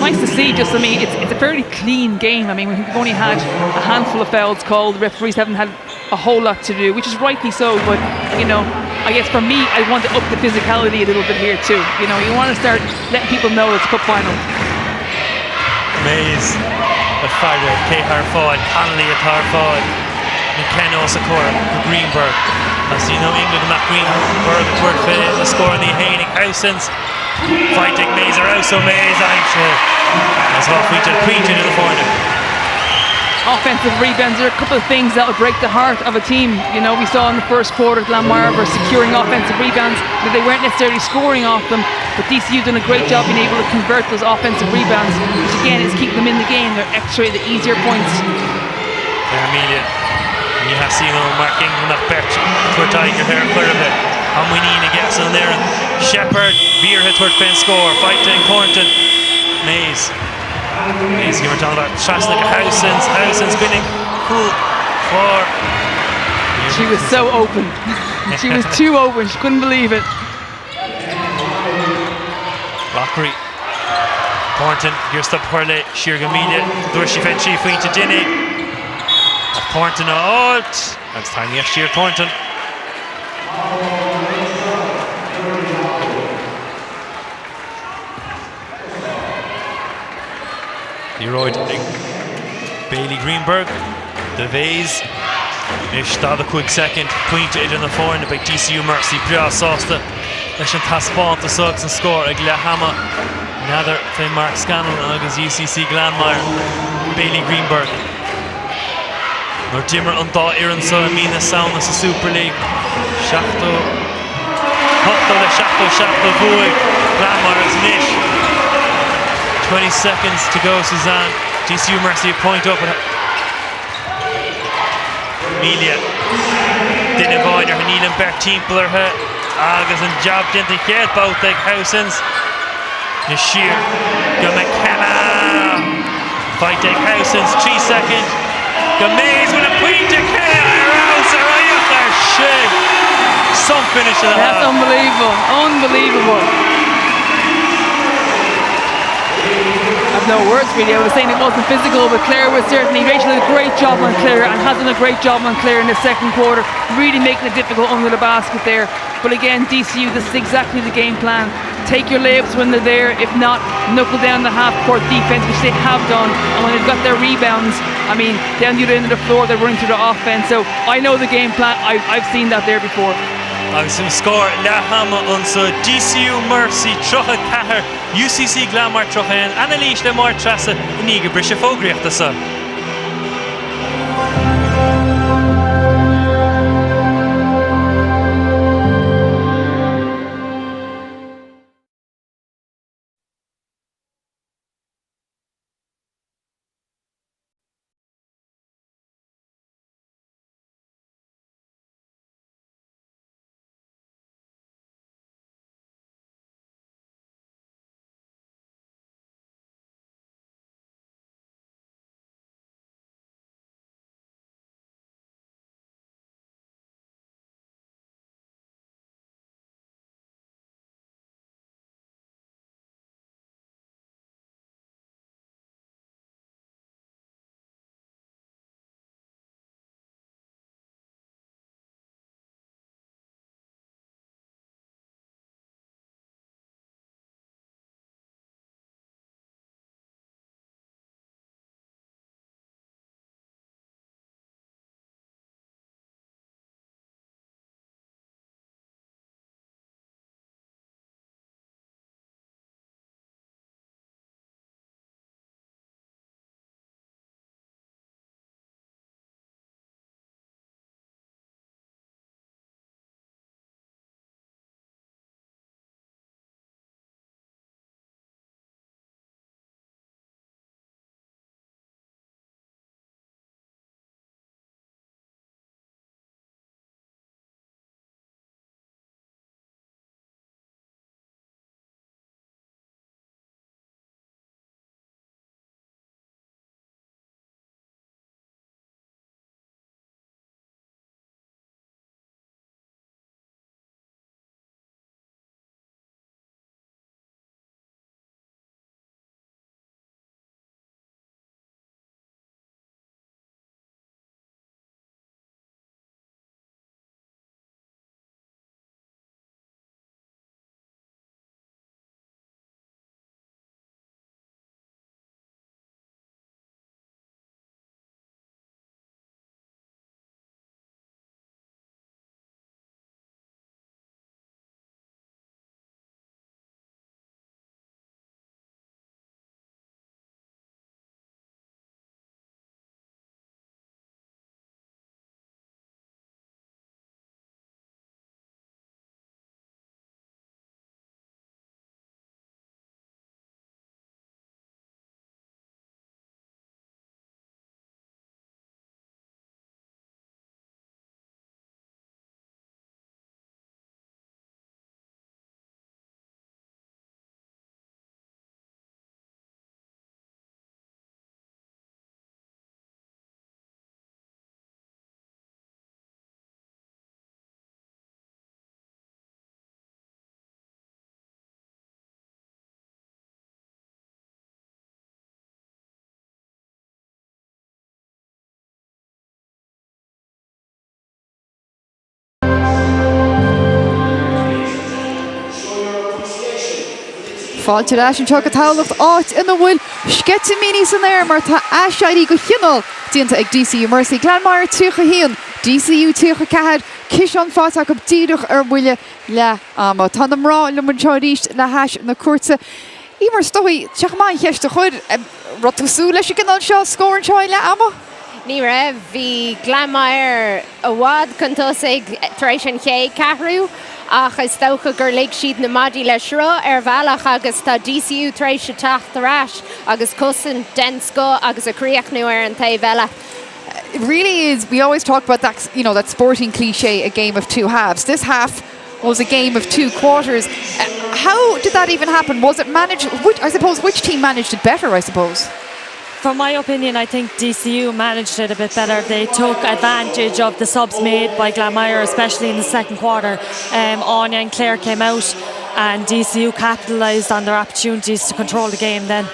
Nice to see, just, I mean, it's a fairly clean game. I mean, we've only had a handful of fouls called. The referees haven't had a whole lot to do, which is rightly so, but, you know, I guess for me, I want to up the physicality a little bit here too. You know, you want to start letting people know it's cup final. Mays, a fighter, Cahar forward, Connolly at Tar forward, McKenna Osakura, Greenberg. As you know, England and Matt Greenberg word for the score in the Haining Housens. Fighting Mays are out, so Mays, I'm sure. That's what we did, preaching in the corner. Offensive rebounds are a couple of things that will break the heart of a team. You know, we saw in the first quarter Glanmire were securing offensive rebounds, but they weren't necessarily scoring off them. But DCU done a great job being able to convert those offensive rebounds, which again is keeping them in the game. They're extra, the easier points. They're immediate. You have seen Mark England that bet for Tiger here for a bit. And we need to get some there. Shepherd, Beer hit toward Finn score, fighting Thornton. Mays. Mays, you were talking about Trasnik Housens winning. Cool. For. She was so open. She was too open. She couldn't believe it. Lockery. Thornton, here's the Perle, Shirgamida, Durshi Fenchi, Fuinte Dinny. Thornton out. That's time, yes, Sheer Thornton. Leroy Bailey Greenberg, the Vase, Ishta the quick second, Fuinte in the forehand by TCU Mercy, Bria Sosta, Ishan Taspont the Suggs and score, Agla Hama, another from Mark Scannell, August UCC Glanmire, Bailey Greenberg. Nor Dimmer undá Iran so Amina Sound as a Super League. Shafto Hotto le Shafto Vui Glanmire is nish. 20 seconds to go, Suzanne. TCU Mercy a point up. Amelia didn't avoid her. Neil and Bert Timpler August and Job didn't get both like Housens. Yashir go McKenna fighting Housens 3 seconds. Mays with a point to some finish of the half. That's unbelievable. Unbelievable. I have no words really. I was saying it wasn't physical, but Claire was certainly. Rachel did a great job on Claire and has done a great job on Claire in the second quarter, really making it difficult under the basket there. But again, DCU, this is exactly the game plan. Take your layups when they're there. If not, knuckle down the half-court defense, which they have done. And when they've got their rebounds, I mean, down the other end of the floor, they're running through the offense. So I know the game plan. I've seen that there before. Some score Lahama unso DCU Mercy Trocha Cahar UCC Glanmire Trocha and Annalise le Mar Trasa Niga Brisha Fogriachta. Fáilte leis an teag Tallaght áit ina bhfuil scete mini san air mar tá aiseidí go chinál dionanta ag DCU Mercy Glanmire tucha híon DCU tucha cehad Cis an fáte go díadach bhuiile le ama tá am rá le man teoríist na heis na cuarta Ímar stoí teach mai cheiste chuid rotúsú leis an gnáil seo scóir seo le ama Ní raibh hí Glanmire a bhád chuntas ag tar éis an ché ceathrú ach is tócha gur léigh siad na maidí le seo bhealach agus tá DCU tar éis teacht arás agus cosan den sco agus a críoch ar an taobh eile. It really is. We always talk about that, you know, that sporting cliche, a game of two halves. This half was a game of two quarters. How did that even happen? Was it managed? Which team managed it better, I suppose? From my opinion, I think DCU managed it a bit better. They took advantage of the subs made by Glanmire, especially in the second quarter. Anya and Claire came out and DCU capitalised on their opportunities to control the game then.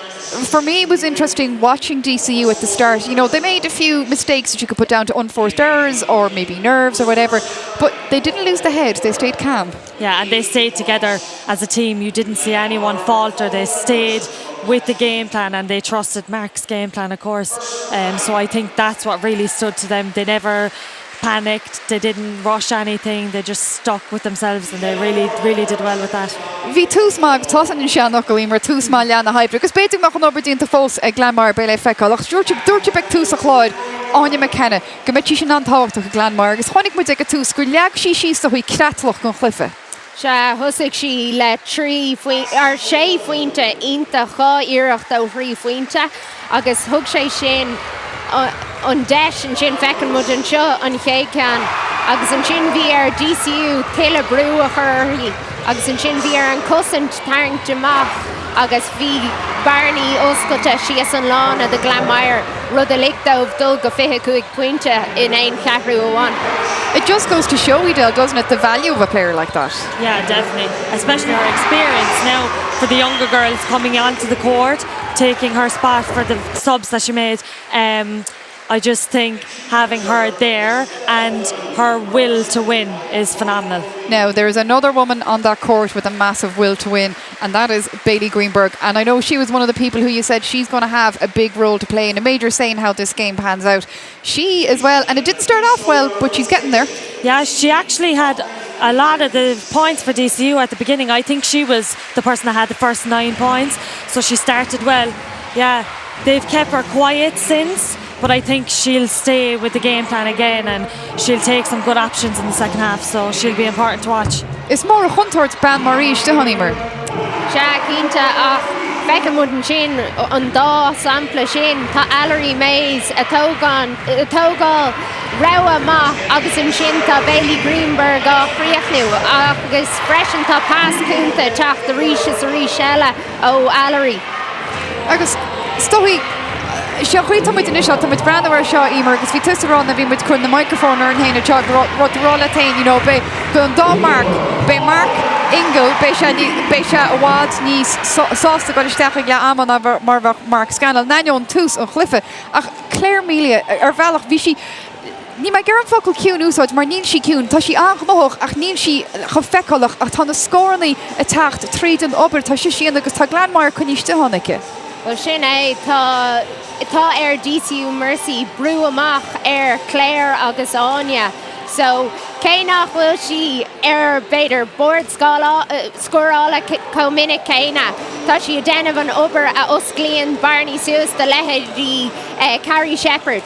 For me, it was interesting watching DCU at the start. You know, they made a few mistakes that you could put down to unforced errors or maybe nerves or whatever, but they didn't lose the head. They stayed calm. Yeah, and they stayed together as a team. You didn't see anyone falter. They stayed with the game plan and they trusted Mark's game plan, of course. So I think that's what really stood to them. They never panicked, they didn't rush anything, they just stuck with themselves and they really did well with that. Bhí túsmag tosan in seanach go ímar túsmá leanna hype agus beidir mach an oberdínta fós ag Glanmire beile feicáil ach dúirte beh tús a chláid Anya McKenna go mit sin an táhachtach a Glanmire agus tháinig mu ag a tús gur leag síos a chuí Craoladh gon Chluiche. Se thusaigh sí le sé faointe ionta chá iirecht ó thrí faointe agus thug sé sin an deis an sin fecin mud an seo an chécan agus an sin bhí ar DCU tuile brú a chuirí agus an sin bhí ar an cosint tarint deach agus bhí Barney oscailte síos an lána de Glanmire rud a lictómh dul go fiche chuig pointe in aon ceathrú amháin. It just goes to show you, Del, doesn't it, the value of a player like that? Yeah, definitely. Especially her experience now for the younger girls coming onto the court, taking her spot for the subs that she made. I just think having her there and her will to win is phenomenal. Now, there is another woman on that court with a massive will to win, and that is Bailey Greenberg. And I know she was one of the people who you said she's going to have a big role to play in a major say in how this game pans out. She as well, and it didn't start off well, but she's getting there. Yeah, she actually had a lot of the points for DCU at the beginning. I think she was the person that had the first 9 points, so she started well. Yeah, they've kept her quiet since, but I think she'll stay with the game plan again and she'll take some good options in the second half, so she'll be important to watch. It's more a hunt towards Bran Maurice to Honeymer. Se cínta ach fecin mud an sin an dá sampla sin tá Ellery Mays a tógáil rogha maith agus an sin tá Bailey Greenberg á chríochnú agus freisin tá pás cúnta teach de ríis is a ríis eile ó Ellery. Agus stoí seo chuirta muid in seo tá muid brandhar seo ímar agus bhí tuarán na bhí muid chun na microphone ar an héanana teag rála tain, you know, be go an dá Mark Ingle be se a bhád níos sásta go isteach le amman mar Mark Scannell naon tús an Chluiche ach Claire Melia ar bhealach bhí si ní mai gar an focail ciún úsáid mar níl si ciún tá si anchmóch ach níl si go feicáilach ach tá na scóraí a techt tríd an obair tá si sin agus tá Glanmire chuníiste tháinig. Well sin é tá ar DCU Mercy brú amach ar Claire agus Anya. So cé nach bhfuil si ar beidir board scórála cominic céine. Tá si a déanamh an obair a osclaíonn Barney suas de leithidí Carrie Shepherd.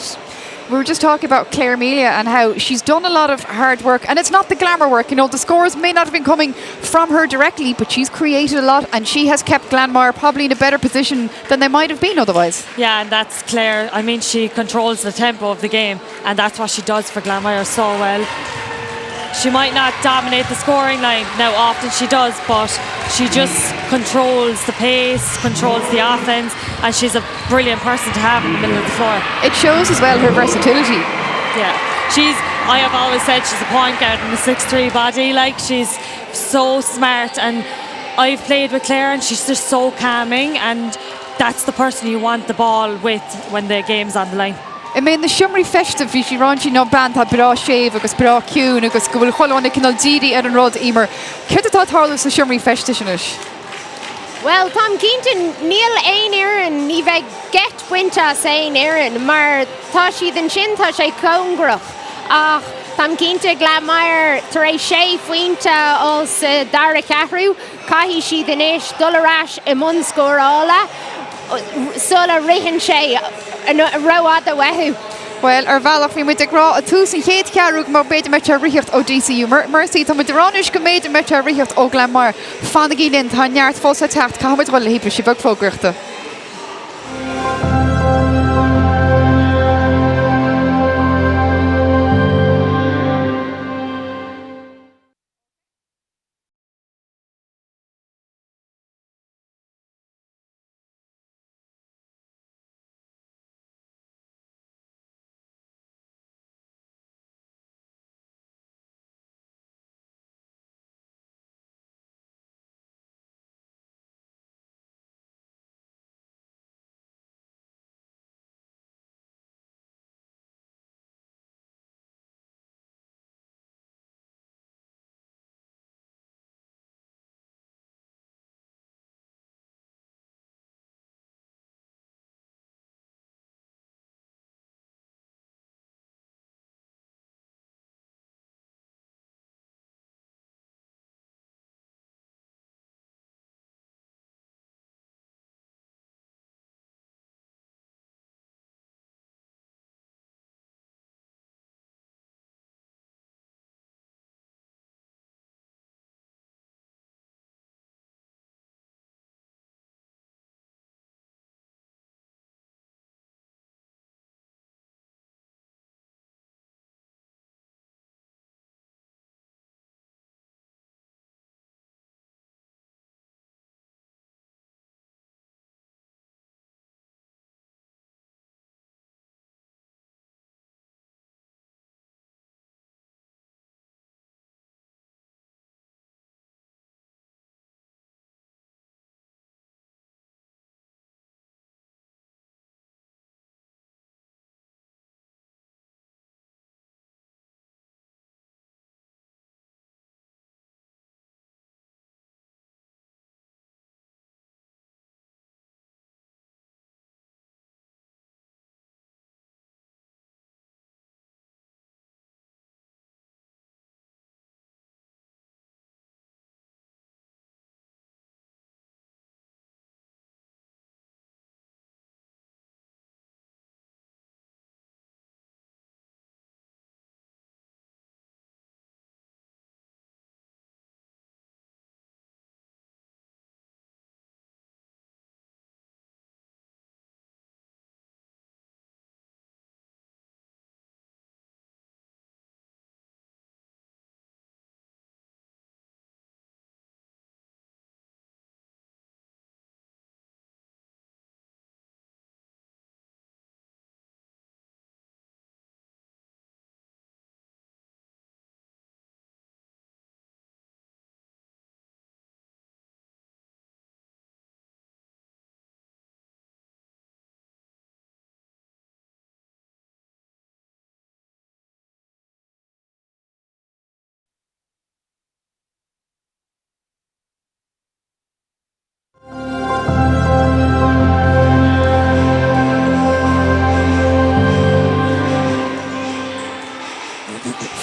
We were just talking about Claire Melia and how she's done a lot of hard work, and it's not the glamour work, you know, the scores may not have been coming from her directly, but she's created a lot and she has kept Glanmire probably in a better position than they might have been otherwise. Yeah, and that's Claire. I mean, she controls the tempo of the game and that's what she does for Glanmire so well. She might not dominate the scoring line, now often she does, but she just controls the pace, controls the offense, and she's a brilliant person to have in the middle of the floor. It shows as well her versatility. Yeah, I have always said she's a point guard in a 6'3" body, like she's so smart, and I've played with Claire and she's just so calming, and that's the person you want the ball with when the game's on the line. I mean, the Shumri festive bhí si rán sin mBan tá bra séh agus bra ciún agus go bhfuil choláinna cinál díri ar an rud ímar. Céir atá tarlas sa Shumri festive sin is? Well, Tom Keaton, Neil Ain Aaron, ni bheith get wintas Ain Aaron, mar tá siad an sin tá sé congrach. Ach, Tom Keaton Glanmire tar éis sé faointe os dara ceathrú, caithí siad in éis dullarás I mun scórála, sola rihan sé roiad a wehu. Well, bhealach bhí muid agrá a tús an chéad cearúg mar beidir me te riíocht ó DCU. Mercy, tá muid ránis go méidir me te riíocht ó Glanmire. Fannaí linn tá neart fósa techt cahamid bhil híbre si bag fógrachta.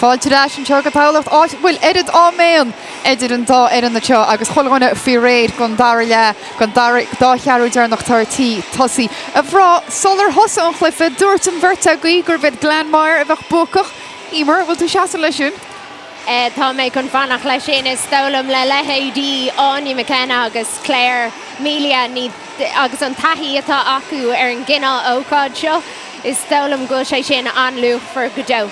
Fáilte leis an seo go Tallaght áit bhfuil irid á méon idir an dá ar an na seo agus choilghaine fi réad gon dar le gon dá chearú dear nach tartí tosaí. A bhrá solar hosa an chluife dúirt an bhirrta gaí gur bheith Glanmire a bheith bucach. Ímar, bhfuil tú seasa leis sin? Tá mé chun fannach leis sin is stolam le lehéidí Áine McKenna agus Claire Melia agus an taithí atá acu ar an gcinál ócáid seo is stolam go sé sin anluach for go dó.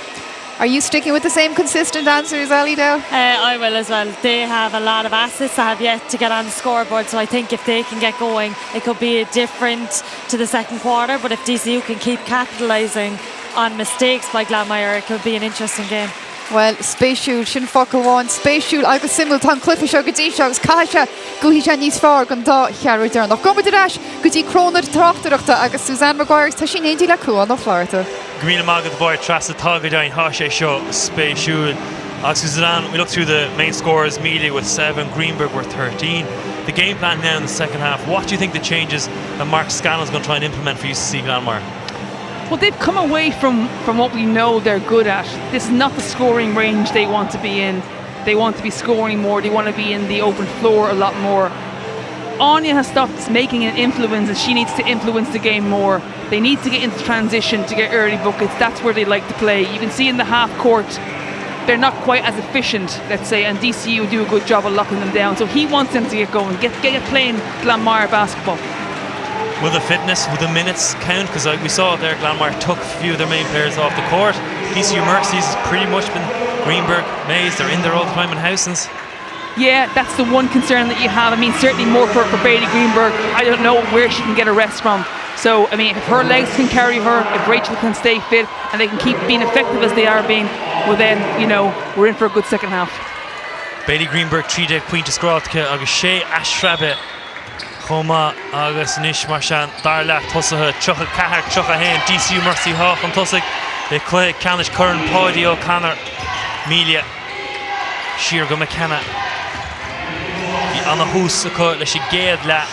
Are you sticking with the same consistent answers, Ellie Dow? I will as well. They have a lot of assets that have yet to get on the scoreboard, so I think if they can get going, it could be different to the second quarter. But if DCU can keep capitalising on mistakes by Glanmire, it could be an interesting game. Well, spéisiúil sin focail bháin, spéisiúil agus simultán Cluiche seo go dtí seo agus caiise go hí sé níos fearr gan dá chearú dearnach. Go muid aráis go dtí Craoladh tráchtareachta agus Suzanne Maguire tá sin éidir le cuaán ó Florida. Gomína mágad bhair trasa tágad down há sé seo spéisiúil. Agus Suzanne, we look through the main scorers, Mealy with 7, Greenberg with 13. the game plan now in the second half. What do you think the changes that Mark Scannell's going to try and implement for UCC Glanmire? Well, they've come away from what we know they're good at. This is not the scoring range they want to be in. They want to be scoring more. They want to be in the open floor a lot more. Anya has stopped making an influence, and she needs to influence the game more. They need to get into transition to get early buckets. That's where they like to play. You can see in the half court, they're not quite as efficient, let's say, and DCU do a good job of locking them down. So he wants them to get going, get playing Glanmire basketball. Will the fitness, will the minutes count? Because like we saw there, Glanmire took a few of their main players off the court. DCU Mercy's has pretty much been Greenberg, Mays, they're in there all the time in Housens. Yeah, that's the one concern that you have. I mean, certainly more for Bailey Greenberg. I don't know where she can get a rest from. So, I mean, if her legs can carry her, if Rachel can stay fit, and they can keep being effective as they are being, well then, you know, we're in for a good second half. Bailey Greenberg, 3 pointe Scraoladh agus sé Ashrabe. Choma agus Nish Marshan, Tallaght, Tussagh, Chucha Cahar, Chucha Hain, DCU Mercy Hawk and Tussagh, they Clay, Canish, Curran, Paudie, O'Connor, Melia, Sheer go McKenna. On the hoose, a cut, she gave la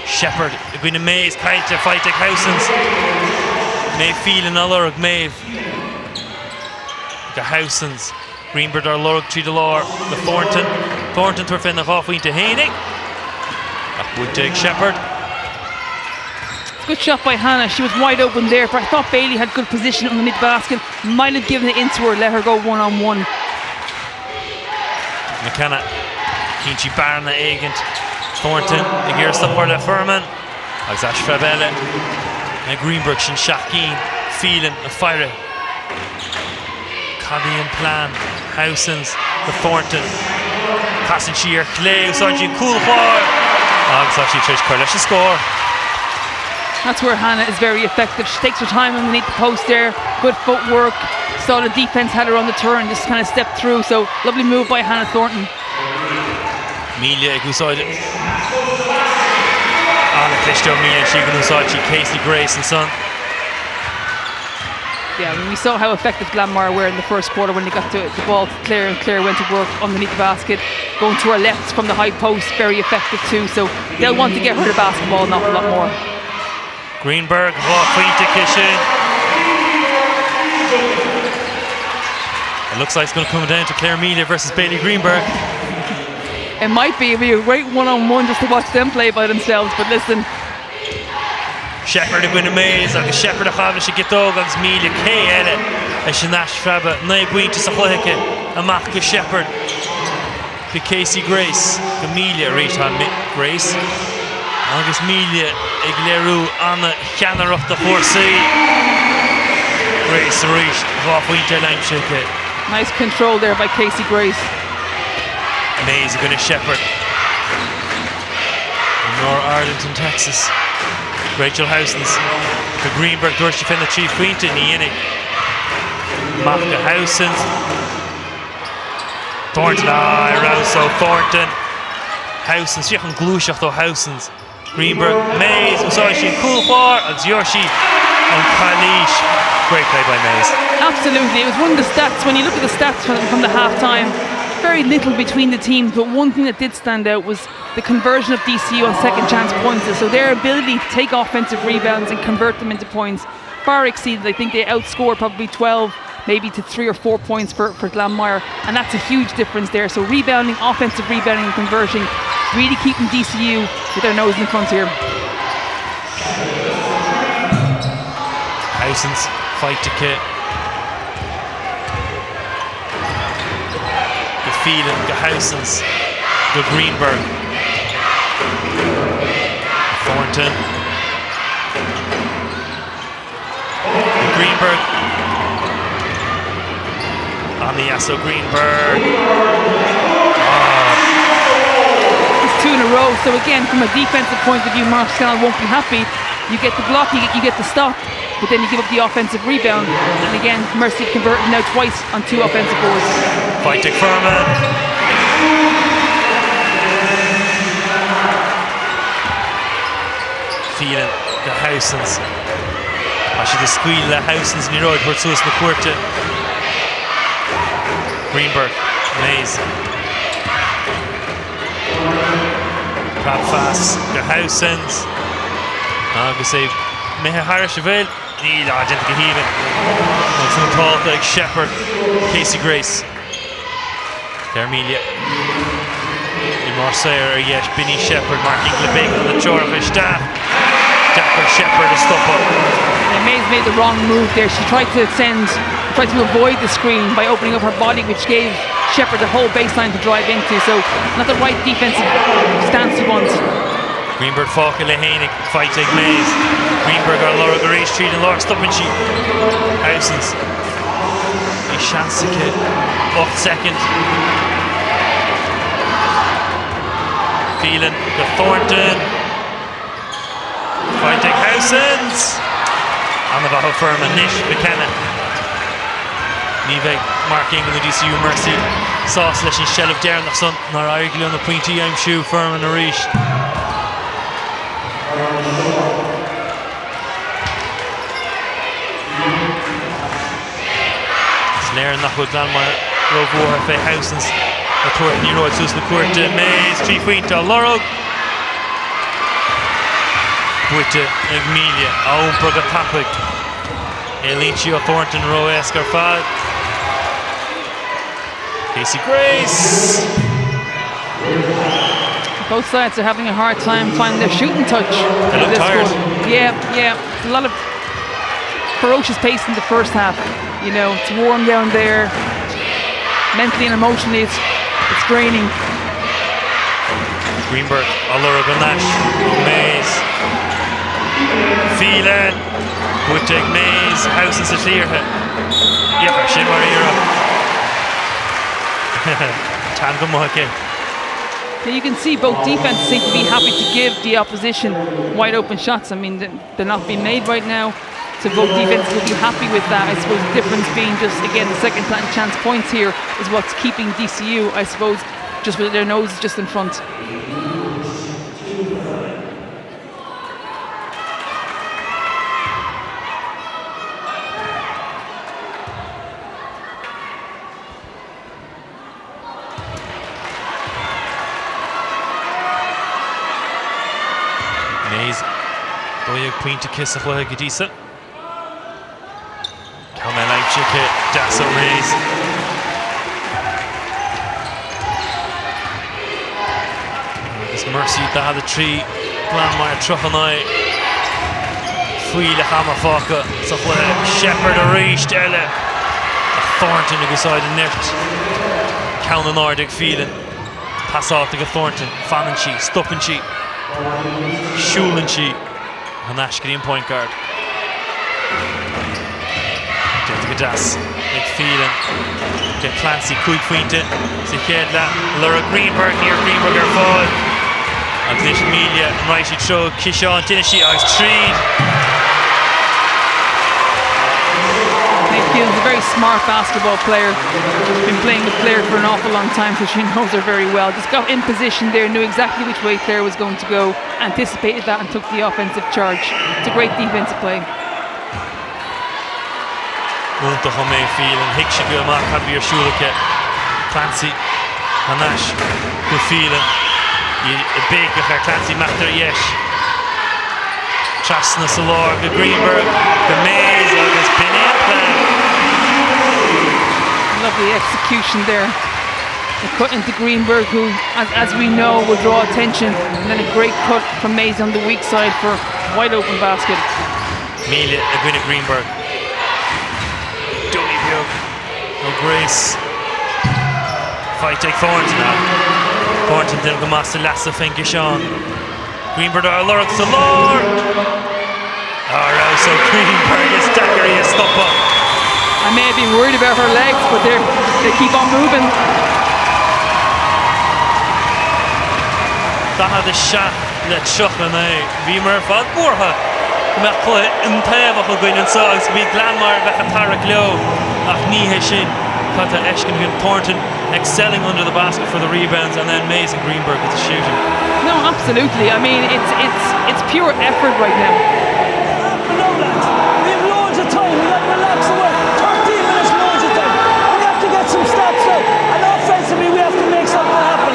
Shepherd, Gwyn Mays, Kite, Fight, Housens, Maeve feeling a lurg, Maeve, the Housens, Greenberg or lurg, Tree the Law, the Thornton to fin the half wing to Hainig. Would take Shepherd. Good shot by Hannah. She was wide open there, but I thought Bailey had good position on the mid basket. Might have given it into her, let her go one-on-one. McKenna, Kinchy Barna Agent, Thornton, Agir Supporter Furman, Azash Fabella, and Greenberg, Shin Shakeen, Phelan, and Fire. Caddy and Plan, Housens, the Thornton, passing Sheer, Clay, Sergeant Coolwar. Actually, Chluiche score. That's where Hannah is very effective. She takes her time underneath the post there. Good footwork. Saw the defense had her on the turn, just kind of stepped through. So lovely move by Hannah Thornton. Melia Guside. Anna Clishto Melia, she Guside, Casey Grace and son. Yeah, I mean, we saw how effective Glanmire were in the first quarter when they got the ball to Claire, and Claire went to work underneath the basket, going to her left from the high post, very effective too. So they'll want to get her the basketball an awful lot more. Greenberg, to Kishin. It looks like it's going to come down to Claire Melia versus Bailey Greenberg. It might be. It'll be a great one-on-one just to watch them play by themselves. But listen. Shepherd Gwyn Mays, agus Shepherd a Chava she get dog agus Melia K Ella as she Nash Fraba, Naib Wing to Chluiche, a Machka Shepherd, the Casey Grace, the Melia reach on Grace, agus Melia Igleru Anna Chanarach the Horsey, Grace reach, Rough Winter Langshake. Nice control there by Casey Grace. Mays going to Shepherd. North Ireland and Texas. Rachel Housens, the Greenberg door she found the Chief Quinton, Ian Machka Housens, Thornton, around so Thornton, Housens, she can Cluiche though Housens, Greenberg, Mays, sorry she cool for, and Yorshi and Cluiche. Great play by Mays. Absolutely, it was one of the stats, when you look at the stats from the half time, very little between the teams, but one thing that did stand out was the conversion of DCU on second chance points. So their ability to take offensive rebounds and convert them into points far exceeded. I think they outscored probably 12, maybe to 3 or 4 points for Glanmire, and that's a huge difference there. So rebounding, offensive rebounding and converting, really keeping DCU with their nose in front here. Housens fight to Kit. The Phelan, the Housens, the Greenberg. Thornton. The Greenberg. On the Yasso Greenberg. It's 2 in a row. So again, from a defensive point of view, Mark Scannell won't be happy. You get the block, you get the stop, but then you give up the offensive rebound. And again, Mercy converted now twice on 2 offensive boards. Fight to Furman. Feeling the Housens. I should have squealed the Housens in the road where Sus McCourta. Greenberg, Mays. Crab fast, the house sends. Agus é Méthe Cispheile, ní láidir go híbin. Agus an táil like Shepherd, Casey Grace. Dermília. I Marseille yes, Binny Shepherd, marking the big on the Chraobh staff. Jacker Shepherd is stop up. Mays made the wrong move there. She tried to avoid the screen by opening up her body, which gave Shepherd the whole baseline to drive into. So not the right defensive stance he wants. Greenberg Falca Lehanig fighting Mays. Greenberg or Laura Garish Street and Laura stopping she. Housens. Ishansike off second. Phelan to Thornton. Fighting Housens. On the battle firm and Nish McKenna. Nivek marking the DCU Mercy. Sauce leis an Shell of Darren the Sun. Nar Irgli on the pointy I'm shoe firm and Arish. Snare nach go Glanmire. Rover Fe Housens. A tour New Road Susan Court Mays 3 feet to Lorog. Buite Emilia Aumperga Tapig Elicio Thornton Rowe Escarfad Casey Grace. Both sides are having a hard time finding their shooting touch. They look tired. Yeah, a lot of ferocious pace in the first half. You know, it's warm down there. Mentally and emotionally it's draining. Greenberg Allura Ganache Mays Phelan Buiteg Mays Housens a Clearhe Yepper Shimmarira Tangamoke. You can see both defenses seem to be happy to give the opposition wide open shots. I mean, they're not being made right now, so both defenses will be happy with that. I suppose the difference being just, again, the second chance points here is what's keeping DCU, I suppose, just with their noses just in front. Pointe kiss of Gadisa. Kamel Leipzig, Dasso Mays. This Mercy da the tree, Glanmire Truchanai. Fuile Hammerfaka, Shepherd Arish Della. Thornton to go side the net. Count the Nordic feeling. Pass off to Thornton, Fanninchi, Stuppinchi, Schulinchi. Hanash green point guard. Get Das. Big feeling. Get Clancy, quick feinte. Cispheile. Laura Greenberg near Greenberg are fall. And this Amelia, right she throw. Kishon, Tinishi, Ice Treed. She's a very smart basketball player. She's been playing with Claire for an awful long time, so she knows her very well. Just got in position there, knew exactly which way Claire was going to go, anticipated that and took the offensive charge. It's a great defensive play. Unta Home feeling, Hickshigu Mark Hadvir Shulake, Clancy, Hanash, good feeling. Big Clancy Machter Yesh. Trasna Salor, the Greenberg, the Mays, August Pinay. Lovely execution there. The cut into Greenberg, who, as we know, will draw attention, and then a great cut from Mays on the weak side for a wide open basket. Amelia Agwina Greenberg. Dummy Bug. No Grace. Fight take Thornton now. Thornton then go master Lassa Finkishon. Greenberg or Lurk to Lord. Alright, so Greenberg is Dackery is stop up. I may have been worried about her legs, but they keep on moving. That the shot let Ceannais. Vimer fad Borha. Mekle Inteva going and so it's be Glanmire back at Paraclo. Afni Heshin. Kata Eshkin Thornton excelling under the basket for the rebounds, and then Mays and Greenberg with the shooting. No, absolutely. I mean, it's pure effort right now. No, lads, we have loads of time. We got to relax away. 13 minutes, loads of time. We have to get some stats out, and offensively, we have to make something happen.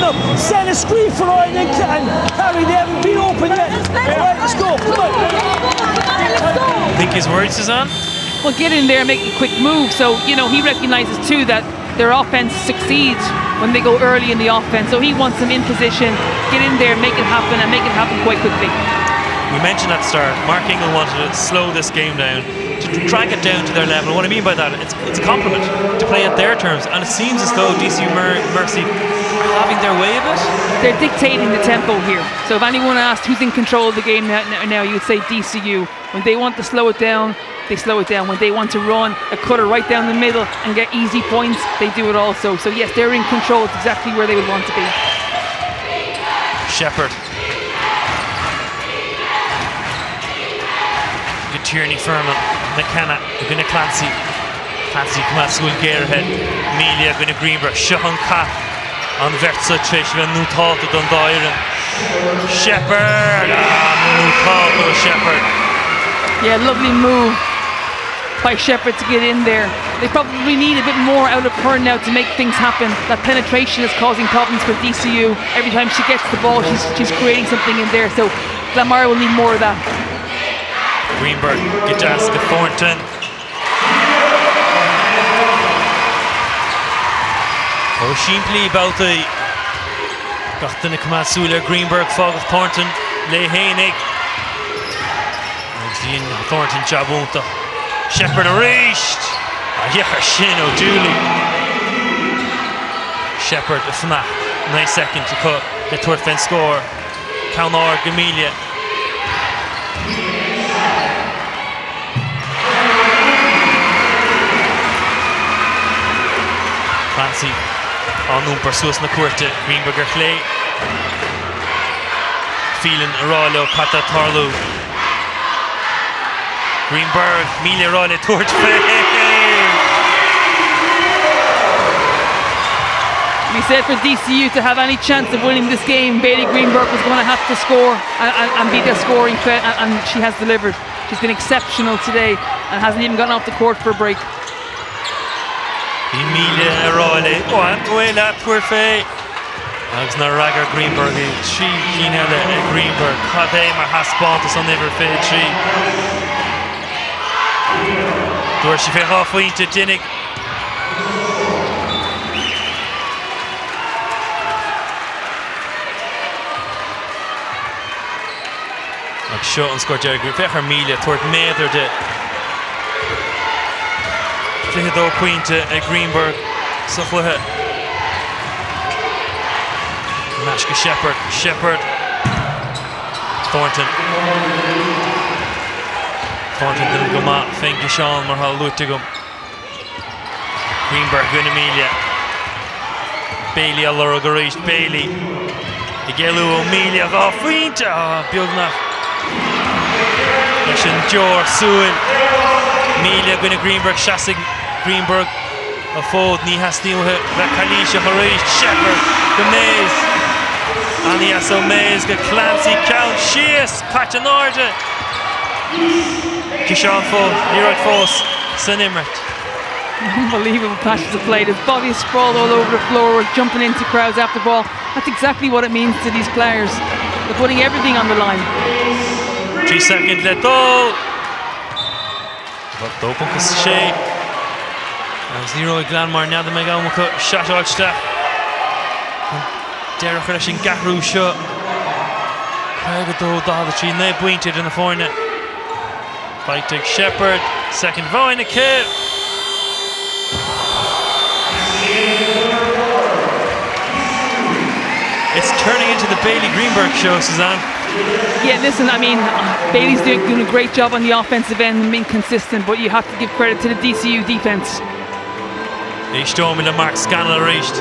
up, send a screen for her, and then Carrie, they haven't been open yet. Alright, let's go. Come on. Think he's worried, Suzanne? Well, get in there and make a quick move. So, you know, he recognises too that their offence succeeds when they go early in the offence. So he wants them in position, get in there, make it happen, and make it happen quite quickly. We mentioned at the start, Mark Ingle wanted to slow this game down, to drag it down to their level. What I mean by that, it's a compliment to play at their terms, and it seems as though DCU Mercy are having their way a bit. They're dictating the tempo here. So if anyone asked who's in control of the game now, you would say DCU. When they want to slow it down, they slow it down. When they want to run a cutter right down the middle and get easy points, they do it also. So yes, they're in control. It's exactly where they would want to be. Shepherd. Tierney, Furman, McKenna, going to Clancy. Clancy come at school Gearhead. Amelia going to Greenberg. Sean Cat on Vertsa Trish. New thought to Dundairen. Shepherd. New thought to Shepherd. Yeah, lovely move by Shepherd to get in there. They probably need a bit more out of her now to make things happen. That penetration is causing problems for DCU. Every time she gets the ball, she's creating something in there. So Glanmire will need more of that. Greenberg, Gajaska, Thornton. Shimply about the Gachtan Kamasula, Greenberg, Fog of Thornton, Lehenig. Thornton Jabunta. Shepherd reached. Shin O'Dooley. Shepherd Fnac. Nice second to cut the Turfen score. Calnor Gamelia. Clancy on Persus na Cuirte, Greenberger Clay. Phelan Aralo, Pata Tarlu. Greenberg, Melia Raleigh, Torch We said for DCU to have any chance of winning this game, Bailey Greenberg was going to have to score and be their scoring threat, and she has delivered. She's been exceptional today and hasn't even gotten off the court for a break. Emilia Raleigh, Wela Puerfe. Agus na Ragger Greenberg, Tri Ginella Greenberg, Cadema Haspontus on never fed Tri. Door she fell halfway to Dinnig. Like shot and scored Jerry Greenberg, Fecher Melia, Tort Mather de. Flichado Queen to Greenberg, Suflahe. Nashka Shepherd. Thornton didn't go mat, Fink Sean Marhal Lutigum. Greenberg, Gwyn Amelia. Bailey Allora Garish, Bailey. Igelu Amelia, Finta, Bugna. Mission Jor, Sewell. Amelia, Gwyn Greenberg, Shassig. Greenberg, a fold, Nihas Newhe, Rakalisha, Harish, Shepherd, Gomez, Aniaso Mays, Clancy, Count, Shears, Pachanorda, Kishan Fold, Leroy Foss, Sinimmert. Unbelievable passes of play. His body is sprawled all over the floor, jumping into crowds after ball. That's exactly what it means to these players. They're putting everything on the line. 3 seconds left, oh! But open to Shay. As Leroy Glanmire now the mega shot Alsta. Derek Fresh and Gahru shot. Pagato the 3 ne pointed in the corner. Fight to Shepherd. Second vow in the kill. It's turning into the Bailey Greenberg show, Suzanne. Yeah, listen, I mean, Bailey's doing a great job on the offensive end and being consistent, but you have to give credit to the DCU defense. They storm in the mark, Scanlon reached.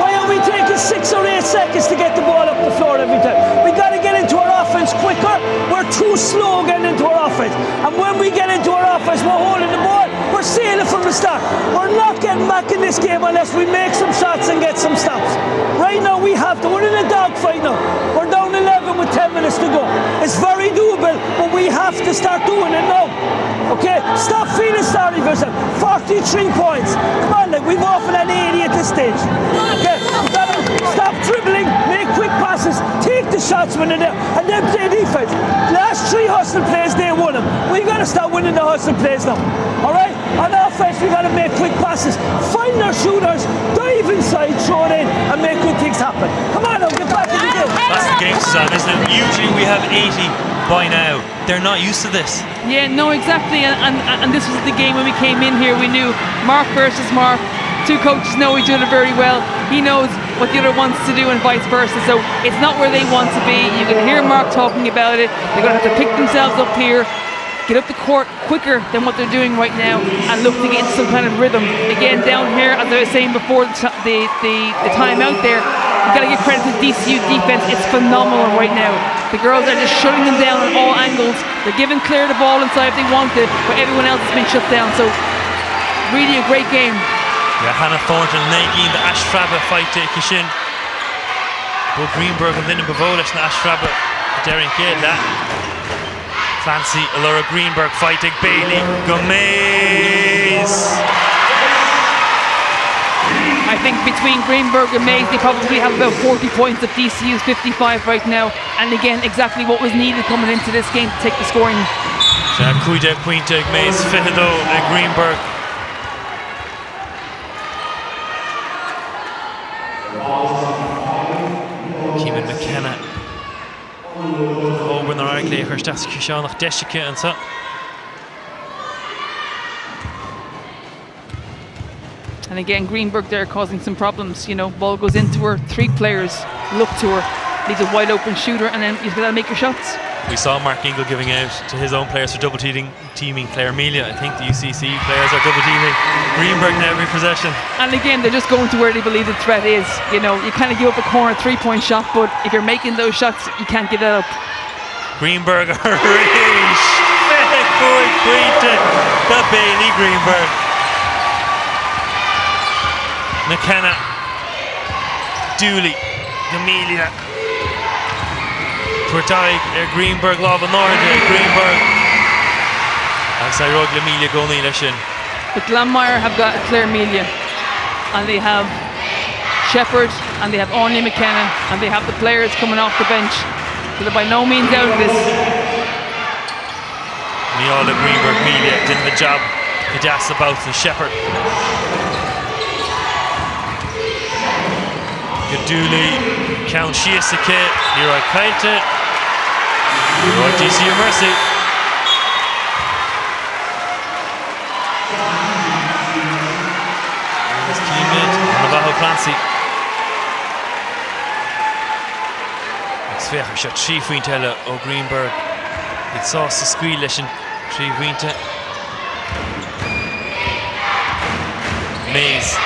Why are we taking 6 or 8 seconds to get the ball up the floor every time? We got to get into our offense quicker. We're too slow getting into our offense. And when we get into our offense, we're holding the ball. We're sailing from the start. We're not getting back in this game unless we make some shots and get some stops. Right now we have to. We're in a dogfight now. We're down 11 with 10 minutes to go. It's very doable, but we have to start doing it now. Okay, stop feeling sorry for yourself. 43 points. Come on, like we've offered an 80 at this stage. Okay, we've got to stop dribbling, make quick passes, take the shots when they're there, and then play defense. Last 3 hustle plays, they won them. We've got to start winning the hustle plays now. All right? On offense, we've got to make quick passes, find our shooters, dive inside, throw it in, and make good things happen. Come on, now, get back in the game. That's the game, Suzanne, isn't it? Usually we have 80 by now. They're not used to this. Yeah, no, exactly. And this was the game when we came in here. We knew Mark versus Mark. 2 coaches know each other very well. He knows what the other wants to do and vice versa. So it's not where they want to be. You can hear Mark talking about it. They're going to have to pick themselves up here, get up the court quicker than what they're doing right now, and look to get into some kind of rhythm. Again, down here, as I was saying before the time out there, you've got to give credit to DCU defense. It's phenomenal right now. The girls are just shutting them down on all angles. They're giving Claire the ball inside if they want it, but everyone else has been shut down. So really a great game. Yeah, Hannah Thornton, Náisiúnta, the Ashfraba fight to Kishin. Bo Greenberg and Linda Bavolish and Ashfraba, Darren Kiela. Clancy, Laura Greenberg fighting Bailey Gomez. I think between Greenberg and Mays, they probably have about 40 points of DCU's 55 right now. And again, exactly what was needed coming into this game to take the scoring. Cuida, Quinta, Mays, Fihido, Greenberg. Keeman McKenna. Oben ar agli chuir stas Ceannais deisice an sa. And again, Greenberg there causing some problems. You know, ball goes into her, 3 players look to her, leaves a wide open shooter, and then you've got to make your shots. We saw Mark Ingle giving out to his own players for double teaming Claire Amelia. I think the UCC players are double teaming Greenberg in every possession. And again, they're just going to where they believe the threat is. You know, you kind of give up a corner 3-point shot, but if you're making those shots, you can't give that up. Greenberg range. The Bailey Greenberg. McKenna. Dooley. Amelia. Twertaig, Greenberg, Lava Norda, Greenberg. Outside road, Amelia going in. But Glanmire have got Claire Amelia, and they have Shepherd, and they have Anya McKenna, and they have the players coming off the bench. So they're by no means out of this. Neola Greenberg, Amelia did the job. Kadas about the Shepherd. Gaduli, Count Shiasake, Leroy Kaita. Leroy DCU Mercy. There's Keeman, Navajo Clancy. It's fair, 3 Fuintella o Greenberg. It's sauce to Chluiche and 3 Fuinte. Mays.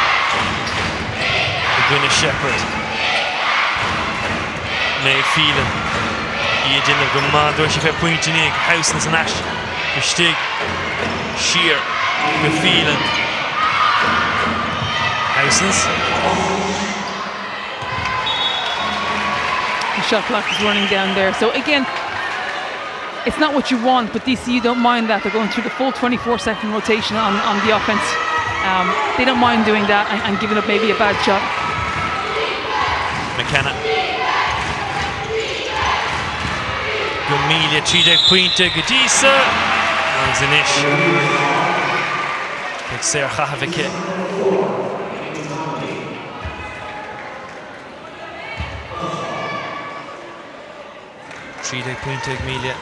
Gwyneth Shepherd. May Phelan. Ian Dillon Gumman, Dorshi Fe Pointinig, Housens and Ash. Stig. Sheer. Phelan. Housens. The shot clock is running down there. So again, it's not what you want, but DCU don't mind that. They're going through the full 24-second rotation on the offense. They don't mind doing that and giving up maybe a bad shot. McKenna. Amelia, Trida, Quinta, Gadisa. There's an ish. Big Sarah Chahavike. Trida, Quinta, Amelia.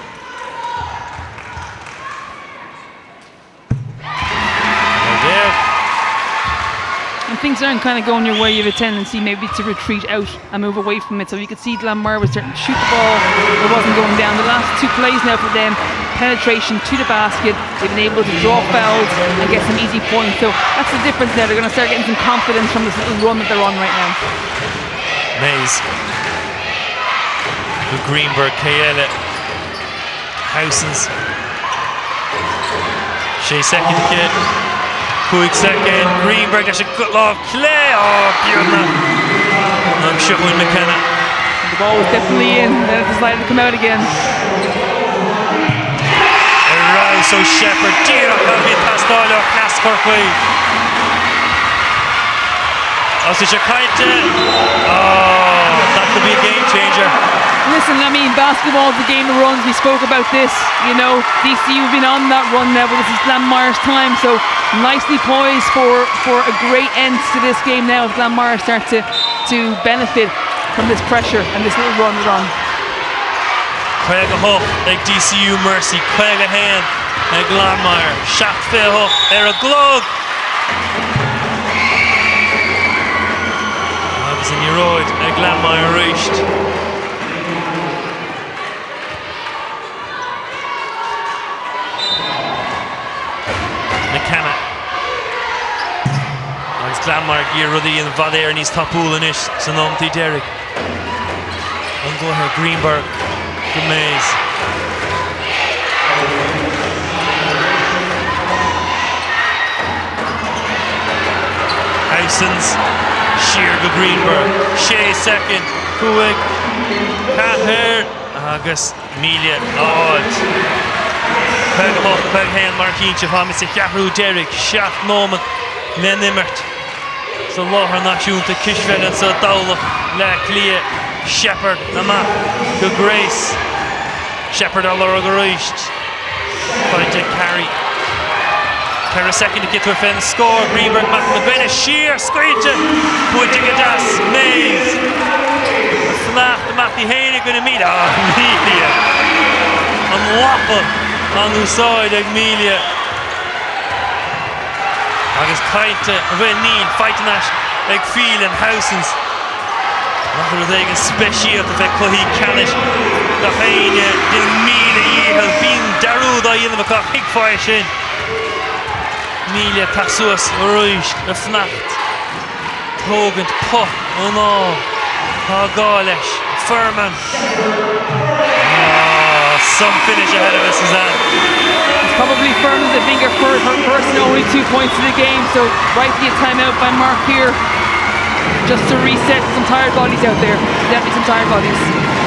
And things aren't kind of going your way, you have a tendency maybe to retreat out and move away from it. So you could see Glanmire was starting to shoot the ball, it wasn't going down. The last 2 plays now for them, penetration to the basket, they've been able to draw fouls and get some easy points. So that's the difference now, they're going to start getting some confidence from this little run that they're on right now. Mays. Greenberg, Kayela. Housens. Shea second kid. Puig second, Greenberg, that's a good love, Clay, oh, beautiful. I'm sure with McKenna. The ball was definitely in, then it decided to come out again. Rouse also Shepherd. Dear Calvin Pastor, Class Corkway. Also Jakaita. Oh, that could be a game changer. Listen, I mean, basketball is a game of runs. We spoke about this. You know, DCU have been on that run now, but this is Glanmire's time. So nicely poised for a great end to this game now. If Glanmire start to benefit from this pressure and this little run they're on. Craoladh Huff, like DCU Mercy. Craoladh Hain, like Glanmire. Cispheile Huff, there a glug. That was in your road, like Glanmire reached. McKenna. Agus Glanmire gear ruddy in Valair níos tapúil inis san omtaí Derek. An go ahead Greenberg, Ceannais. Howsons, sheer go Greenberg. Shea second, Cuig, Láthair, agus Melia Odd. Craoladh Huff, Craoladh Hain, Marquinch, Hamis, Yahoo, Derek, Shaft, Norman, Len Immert. So Láthair, Náisiúnta, Cispheile, so Tallaght, Cluiche, Shepherd, Nama, go Grace. Shepherd, Allora, go reached. Paudie, carry. Carry second to get to a fin, score. Greenberg, Matt McGuinness, sheer, squeeze it. Paudie, Gadas, Mays. Flat, the Matthew Hain, going to meet. Melia. And Waffle. On the side, Melia. Agus Kainte, Ren Neil, fighting at Field and Howsons. Láthair was again special to the Cluiche Ceannais. The Haine, the Melia, Yehel, Bean, Darud, I in the McCock, big fire shin. Melia, Tassus, Ruish, the Fnacht. Togant, Puff, oh no. Galish, Furman. Some finish ahead of us, Suzanne. It's probably Furman's a finger first and only 2 points in the game, so rightly a timeout by Mark here. Just to reset some tired bodies out there. Definitely some tired bodies.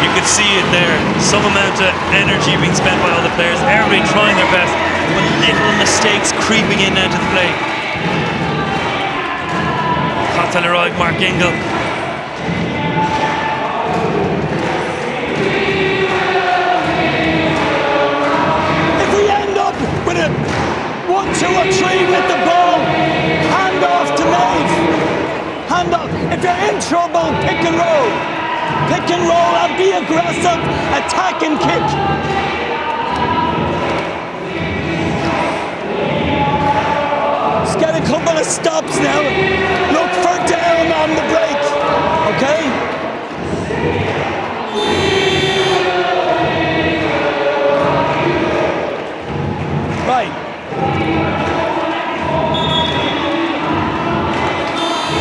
You could see it there. Some amount of energy being spent by all the players. Everybody trying their best, but little mistakes creeping in now to the play. Tallaght, Mark Ingle. With a 1, 2 or 3 with the ball, hand off to Maeve. Hand off. If you're in trouble, pick and roll. Pick and roll and be aggressive. Attack and kick. Let's get a couple of stops now. Look for down on the break. Okay? Right.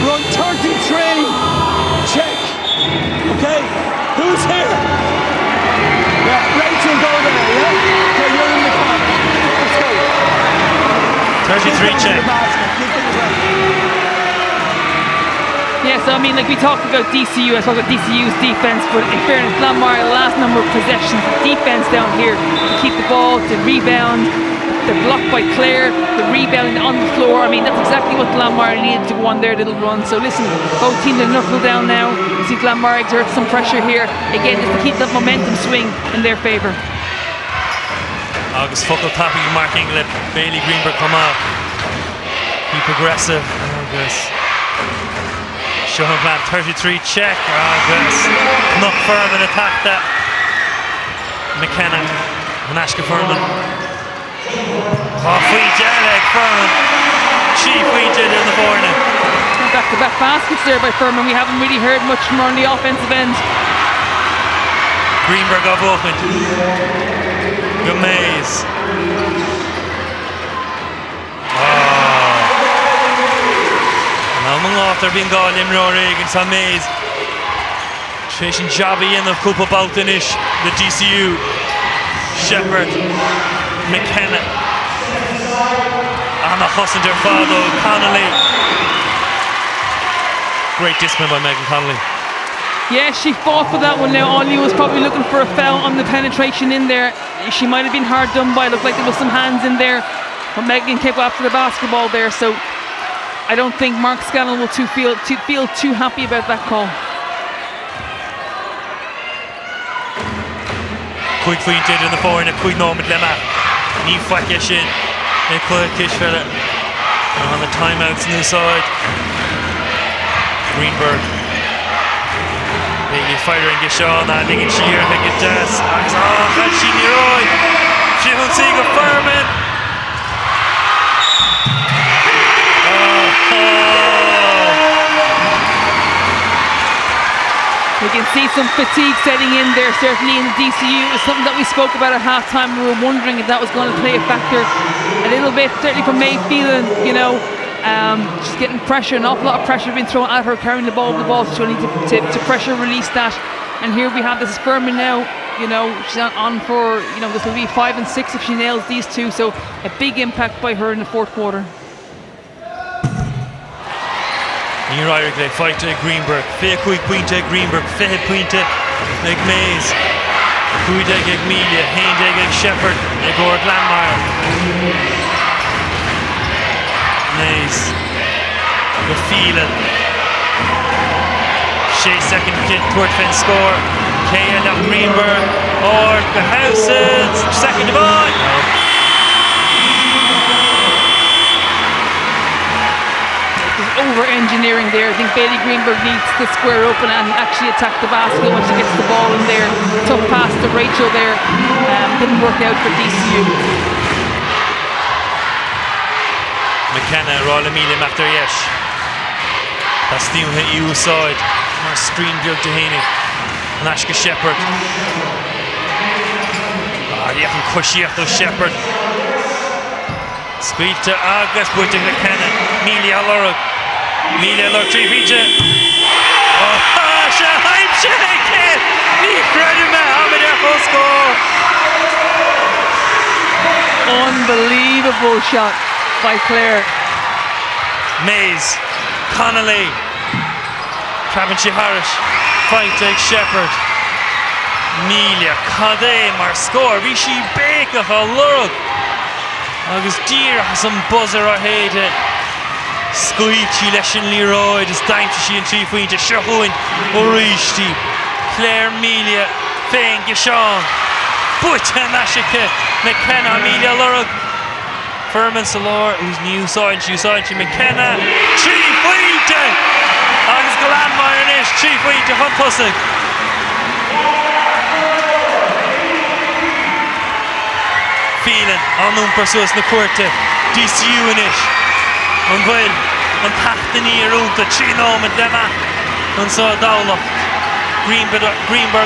Run 33. Check. Okay. Who's here? Yeah, Rachel, go there, yeah? Okay, you're in the corner. Let's go. 33 check. Yeah, so I mean, like we talked about DCU, I talked about DCU's defense, but in fairness, Glanmire, the last number of possessions, defense down here to keep the ball, to rebound. They're blocked by Clare, the rebounding on the floor. I mean, that's exactly what Glanmire needed to go on their little run. So listen, both teams are knuckle down now. You see Glanmire exert some pressure here. Again, just to keep that momentum swing in their favour. August Fuckle tapping Mark Inglett. Bailey Greenberg come out. Keep aggressive. August. Show him plan 33 check. August. Not firm and attack that. McKenna. Nashka Furman. Fleet Alec Furman. Chief Fleet in the corner. Back-to-back baskets there by Furman. We haven't really heard much from on the offensive end. Greenberg off open. Ceannais. Now among after being gone Limro against Ceannais. Trishan Jobby in the Cup of Baltanish. The DCU. Shepherd. McKenna. Anna Hossinger, Fado, Connolly. Great discipline by Megan Connolly. Yeah, she fought for that one now. Ollie was probably looking for a foul on the penetration in there. She might have been hard done by. It looked like there was some hands in there. But Megan kept after the basketball there. So I don't think Mark Scannell will feel too happy about that call. Quick feint in the forehand, quick moment lemma. Ní faice sin. Cispheile. On the timeouts on the side. Greenberg. Bailey firing Gishon, Ligin Shear, Higgin Das. Hachi Niroi. Shihun Siga Furman. We can see some fatigue setting in there, certainly in the DCU. It was something that we spoke about at halftime. We were wondering if that was going to play a factor a little bit, certainly from May Phelan, she's getting pressure, an awful lot of pressure being thrown at her, carrying the ball, so she'll need to pressure release that. And here we have this Furman now, she's on for, this will be 5 and 6 if she nails these two, so a big impact by her in the fourth quarter. Níor Irish le fight to Greenberg. Fé quick pointe Greenberg. Fé pointe like Mays. Cuide ag Melia. Hainde ag Shepherd. Ag Glanmire. Mays. The Phelan. Shea second kid toward fin score. Kaya of Greenberg. Or the Houses. Second of all. Over-engineering there. I think Bailey Greenberg needs to square open and actually attack the basket when she gets the ball in there. Tough pass to Rachel there. Didn't work out for DCU. McKenna, Rolla Milim after Yesh. That's the EU side. More stream built to Haney. Nashka Shepherd. You can push after Shepherd. Squeeze to August, putting McKenna. Melia Lurg. Melia Lurg, 3 feet. Shaheem shaking! Incredible! Hamid full score! Unbelievable shot by Claire. Mays, Connolly, Travis Harish, fight to Shepherd. Melia, Cade, mar score. Rishi Baker, Lurg. Agus Deer has some buzzer or hate it. Cluiche leis an Leroy, is daimte sí an trí faointe, Sehuin, Orishti, Claire Melia, Féin Gishon, Buta Nashike, McKenna, Melia Lurg, Furman Salor, who's new side, McKenna, trí faointe, agus Glanmire inis, trí faointe, Humpusig. Phelan, anún persuas na cuirte, DCU inis. An bhfuil an tacht Náisiúnta, 3 nómad lemma an sa Tallaght. Greenberg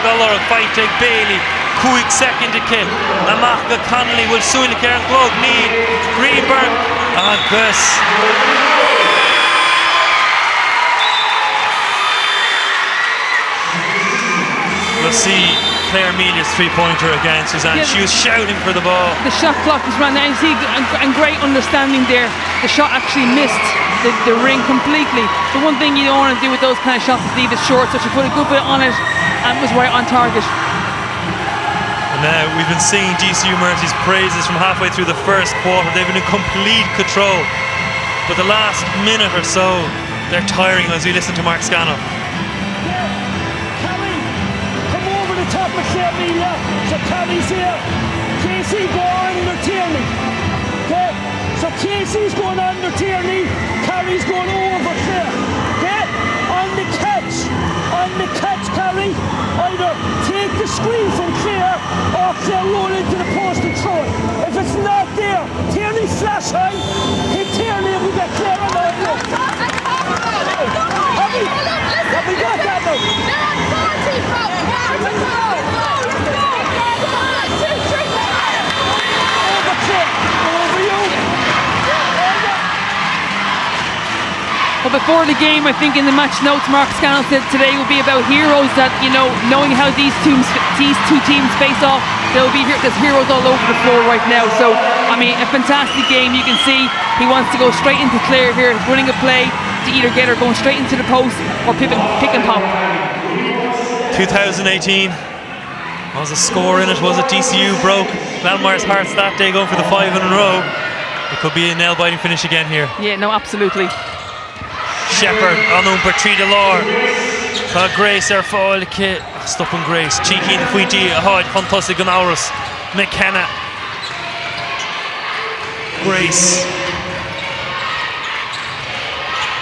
Lurg, fight ag Bailey, 2 second to kill. Amach go Connolly will súile cear an glog Mead, Greenberg agus. We'll see Claire Melia's 3-pointer again, Suzanne. Yeah, she was shouting for the ball. The shot clock was run out. You see, and great understanding there. The shot actually missed the ring completely. The one thing you don't want to do with those kind of shots is leave it short, so she put a good bit on it and was right on target. And now we've been singing DCU Mercy's praises from halfway through the first quarter. They've been in complete control. But the last minute or so, they're tiring as we listen to Mark Scannell. Top of Melia, so Carrie's here. Casey going under Tierney. Okay, so Casey's going under Tierney. Carrie's going over Claire. Okay, on the catch, Carrie. Either take the screen from Claire or Claire roll into the post and throw it. If it's not there, Tierney flash high. Hit Tierney and we got Claire on the line. Have we got that now? But before the game, I think in the match notes, Mark Scannell said today will be about heroes that, knowing how these two teams face off, there's heroes all over the floor right now. So, I mean, a fantastic game. You can see he wants to go straight into Claire here, running a play to either get her going straight into the post or pick and pop. 2018. Was a score in it? Was it DCU broke Glanmire's hearts that day, going for the 5 in a row? It could be a nail-biting finish again here. Yeah, no, absolutely. Shepherd on per 3 de l'or. Tá Grace ar fáil ke stopping Grace. Cheeky the pointy hard fantastic an Aurus. McKenna. Grace.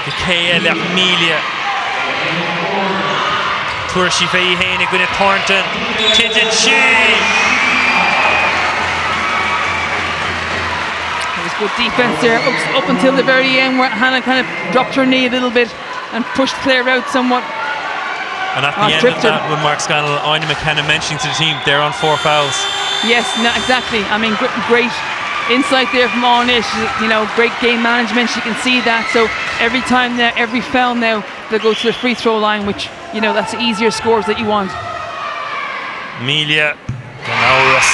The KL Amelia. Tuair sí fé héna gine Thornton. Tidid sí. It was good defense there up until the very end, where Hannah kind of dropped her knee a little bit and pushed Claire out somewhat. And at the end of that, when Mark Scannell, Aine McKenna mentioning to the team, they're on 4 fouls. Yes, no, exactly. I mean, great insight there from Aine. You know, great game management. She can see that. So every time now, every foul now, they'll go to the free throw line, which, you know, that's the easier scores that you want. Amelia Ganauras.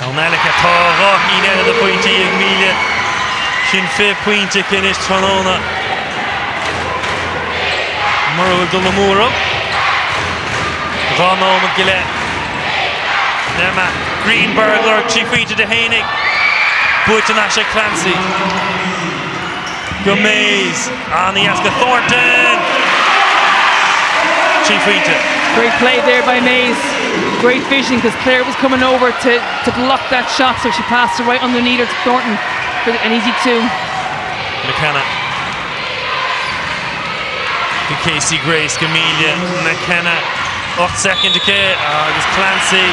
Caunelica Tara, Ina the pointy Amelia. Shin fe pointe Kinish Tranona. Murrow Dulamuro. Rano McGillett. Nema Greenberger, Chief Pointe de Heinig. Buitanasha Clancy. Gomez. Aniaska Thornton. Chief Pointe. Great play there by Mays. Great vision, because Claire was coming over to block that shot, so she passed it right underneath her to Thornton for an easy 2. McKenna. Casey Grace, Camelia, McKenna. 8 second to K. It was Clancy.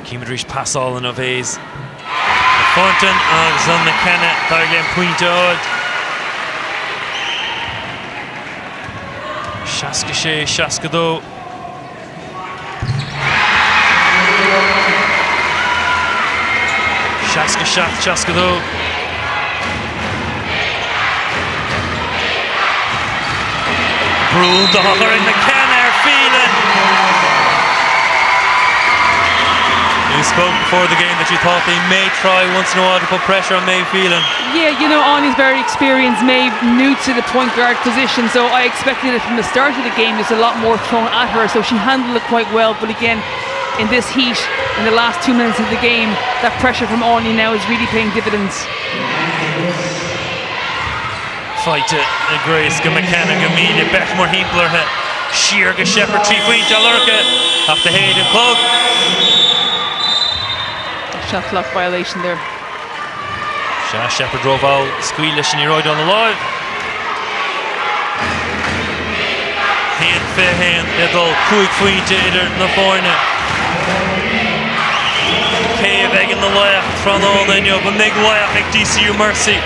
Keemadrish pass all in of Hayes. Thornton on McKenna. Target point odd. Shaska Shaskado. Shaskado. Brule Dollar and McKenna are feeling. You spoke before the game that you thought they may try once in a while to put pressure on Maeve Phelan. Yeah, you know, Anie's very experienced. Maeve new to the point guard position, so I expected it from the start of the game. There's a lot more thrown at her, so she handled it quite well. But again, in this heat, in the last 2 minutes of the game, that pressure from Anie now is really paying dividends. Fight it, Grace, McKenna, Amelia, Beckmore, Hinkler, Sheer, Shepherd, 3 point, Alurka, after Hayden Club. Shot clock violation there. Shepherd drove out, Squealish and Roy on the live. Hand fair hand, Edel, quick point either na foine. Cave egg in the left, front on then you have a big left, like DCU Mercy.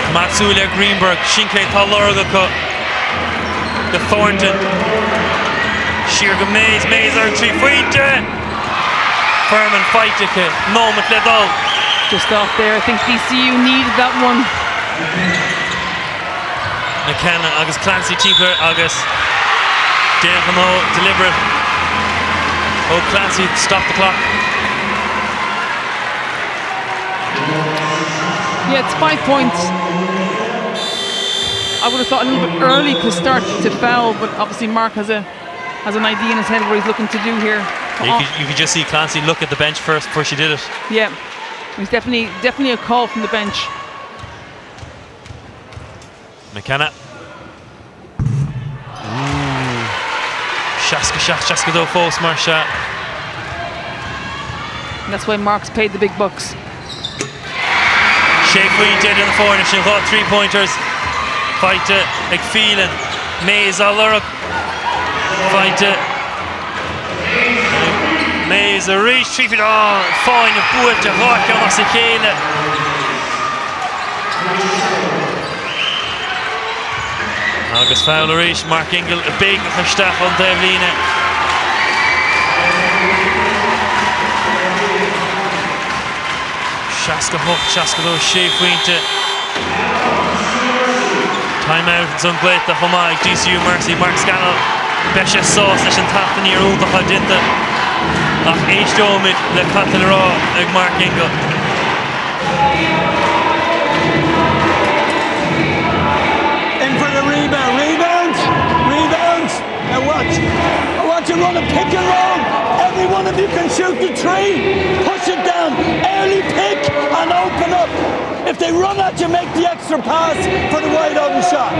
Matsulia Greenberg, Shinke Tallaght cut. The Thornton. Sheerga Mays are 3 point. Furman fight moment let out. Just off there. I think DCU needed that one. McKenna, August Clancy, Cheaper, August. Danfano, deliberate. Oh, Clancy, stop the clock. Yeah, it's 5 points. I would have thought a little bit early to start to foul, but obviously Mark has an idea in his head what he's looking to do here. You could just see Clancy look at the bench first before she did it. Yeah, it was definitely a call from the bench. McKenna. Shaska though, false smart shot. And that's why Mark's paid the big bucks. Shea Queen dead in the corner, she'll got 3 pointers. Fight it, McPhelan, Mays Alurk. Fight it. Mays a reach, 3 feet on, fine, a boot to Rock on Cispheile. August foul a reach, Mark Ingle, a big staff on Devlina. Seaca Hocht, Seaca Lo Shefwinte. Time out in some great the Homag, DCU Mercy, Mark Scannell, Besha Sauce, Nishan Tathan Yeruga Hadinta, Ach H. Domid, Le Catalra, Eg Mark Ingle. In for the rebound. Now watch. I want you to run a pick and roll. Every one of you can shoot the three. Push it down. Early pick and open up. If they run at you, make the extra pass for the wide open shot.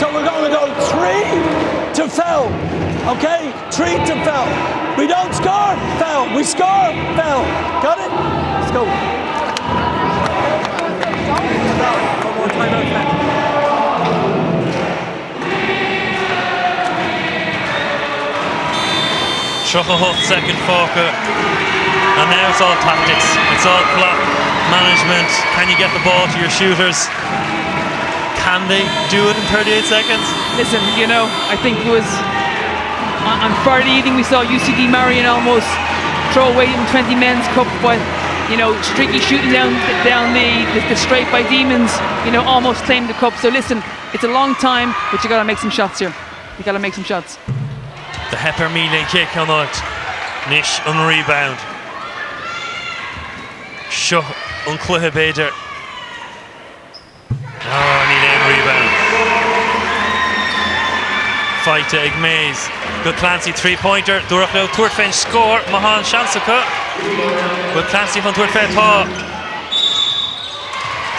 So we're going to go 3 to foul. Okay? 3 to foul. We don't score, foul. We score, foul. Got it? Let's go. One more timeout. Hocht, second Falker, and now it's all tactics, it's all clock management. Can you get the ball to your shooters? Can they do it in 38 seconds? Listen, you know, I think it was on Friday evening we saw UCD Marion almost throw away in 20 men's cup, but you know, Streaky shooting down the straight by Demons, you know, almost claimed the cup. So listen, it's a long time, but you got to make some shots here. You got to make some shots. The Hepper Mealing kick on it. Nish on rebound. Shuh on Chluiche Bader. Oh, Neil rebound. Fight to Ceannais. Good Clancy 3-pointer. Durach now Tuirtfein score. Mahan Shansaka. Good Clancy from Tuirtfein Thaw.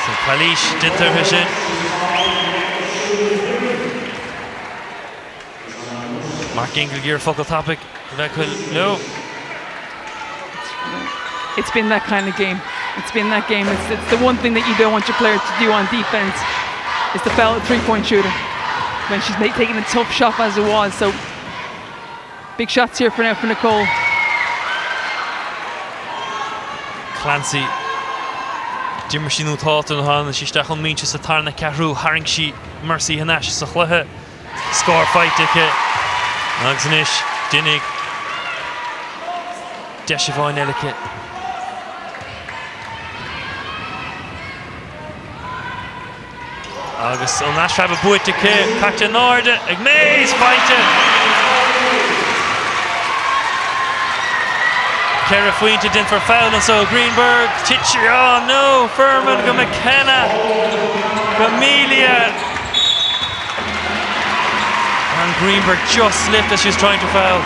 So Cluiche did their vision. Mark Inglegear, focal topic. No. It's been that kind of game. It's been that game. It's the one thing that you don't want your player to do on defense is to foul a 3-point shooter when she's taking a tough shot as it was. So big shots here for now for Nicole. Clancy. Dimmer she no thought on Han and she stachel minches sa tarna Craoladh haring she Mercy Hanash sa Chluiche. Score fight ticket. Agsnish, Dinig, Deshivoin Elikit. August on that Shabba Buitike, Katja Nord, Ceannais fighting. Kara Fuente in for foul and so Greenberg, Chichi, oh no, Furman, go McKenna, Amelia. And Greenberg just slipped as she was trying to foul.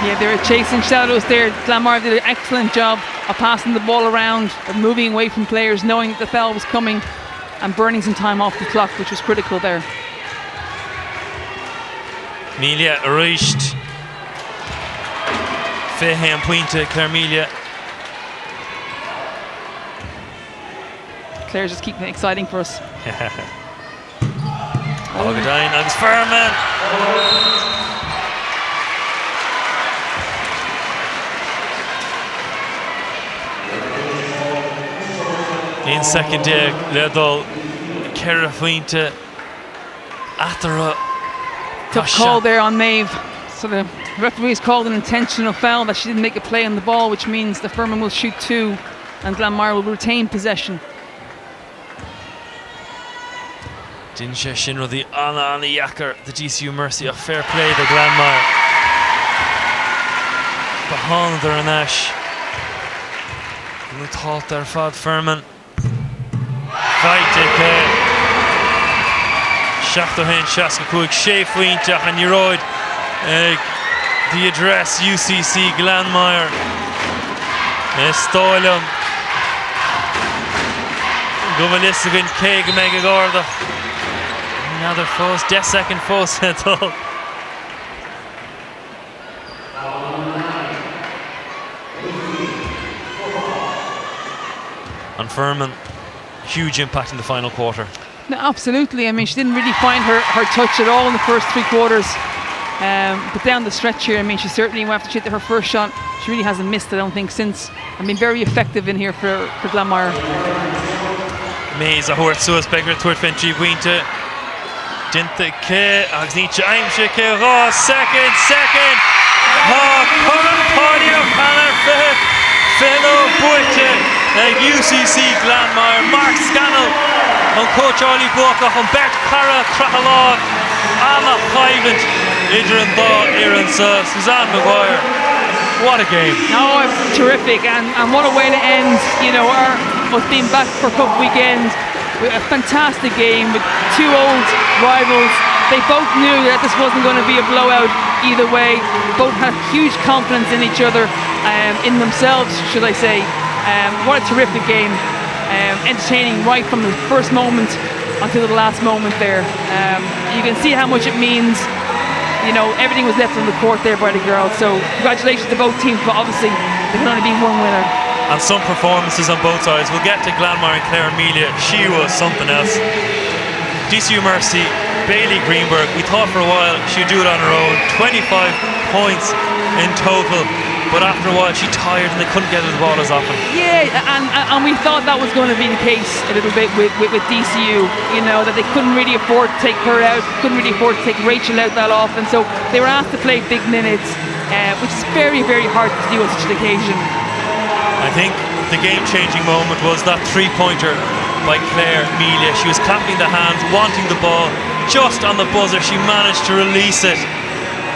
Yeah, they were chasing shadows there. Glanmire did an excellent job of passing the ball around, of moving away from players, knowing that the foul was coming and burning some time off the clock, which was critical there. Melia reached. Fehe Puinte, Claire Melia. Claire just keeping it exciting for us. Ogadine, Agus Furman. In second day, Ledol, Kara Fuente, Athara. Tough call there on Maeve. So the referee's called an intentional foul that she didn't make a play on the ball, which means the Furman will shoot 2 and Glanmire will retain possession. Dinsha Shinra the Anna Yacker, the DCU Mercy, a fair play the Glanmire. Behind the Anash. We thought there Fad Furman. Fight it. Shachtohen Shaska Kuig Shefwinte and Yeroid. The address UCC Glanmire. Stoilum. Govalistigan Keg Mega Gorda. Another force, 10 second force at all. And Furman, huge impact in the final quarter. No, absolutely. I mean, she didn't really find her touch at all in the first 3 quarters. But down the stretch here, I mean, she certainly, after she hit her first shot, she really hasn't missed, I don't think, since. I mean, very effective in here for Glanmire. Mays a hort Suasbecker, Tuirtfein Winter. Dinte Ke, Agsnicha Aimshe Ke, Ross, second. Current Paudie of Panner, Fellow Buite. UCC Glanmire, Mark Scannell, on coach Ollie Buocha, on Bert Cara, Craoladh, Anna Hyvant, Idrin Daw, Aaron Suzanne Maguire. What a game. Oh, terrific, and what a way to end, us being back for Cup weekend. A fantastic game with two old rivals. They both knew that this wasn't going to be a blowout either way. Both had huge confidence in each other, in themselves, should I say. What a terrific game. Entertaining right from the first moment until the last moment there. You can see how much it means. Everything was left on the court there by the girls. So congratulations to both teams, but obviously there can only be one winner. And some performances on both sides. We'll get to Glanmire and Clare Amelia. She was something else. DCU Mercy, Bailey Greenberg. We thought for a while she'd do it on her own. 25 points in total. But after a while she tired and they couldn't get her the ball as often. Yeah, and we thought that was going to be the case a little bit with DCU, that they couldn't really afford to take her out, couldn't really afford to take Rachel out that often, so they were asked to play big minutes, which is very, very hard to do on such an occasion. I think the game-changing moment was that three-pointer by Clare Amelia. She was clapping the hands, wanting the ball, just on the buzzer she managed to release it.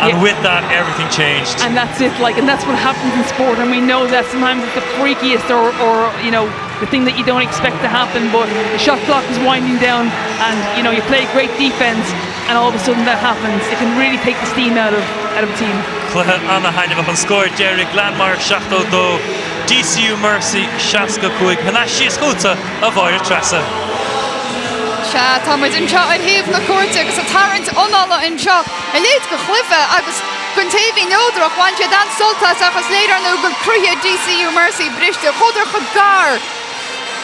And with that, everything changed. And that's it, and that's what happens in sport. And we know that sometimes it's the freakiest or the thing that you don't expect to happen, but the shot clock is winding down and, you play great defence and all of a sudden that happens. It can really take the steam out of a team. Anna Heinevach on score, Jerry Glanmire, Shachto Do, DCU Mercy, Shaska Kuig, Hanashi Skuta, Avoida Tressa. Táid in seo a híomh na cuairte agus a tarrant ionala in seo a léad go chluife agus gon taobhí nódrach bhainte dan soltas agus léidir nó go cruthe DCU Mercy briste chuidir chu gar.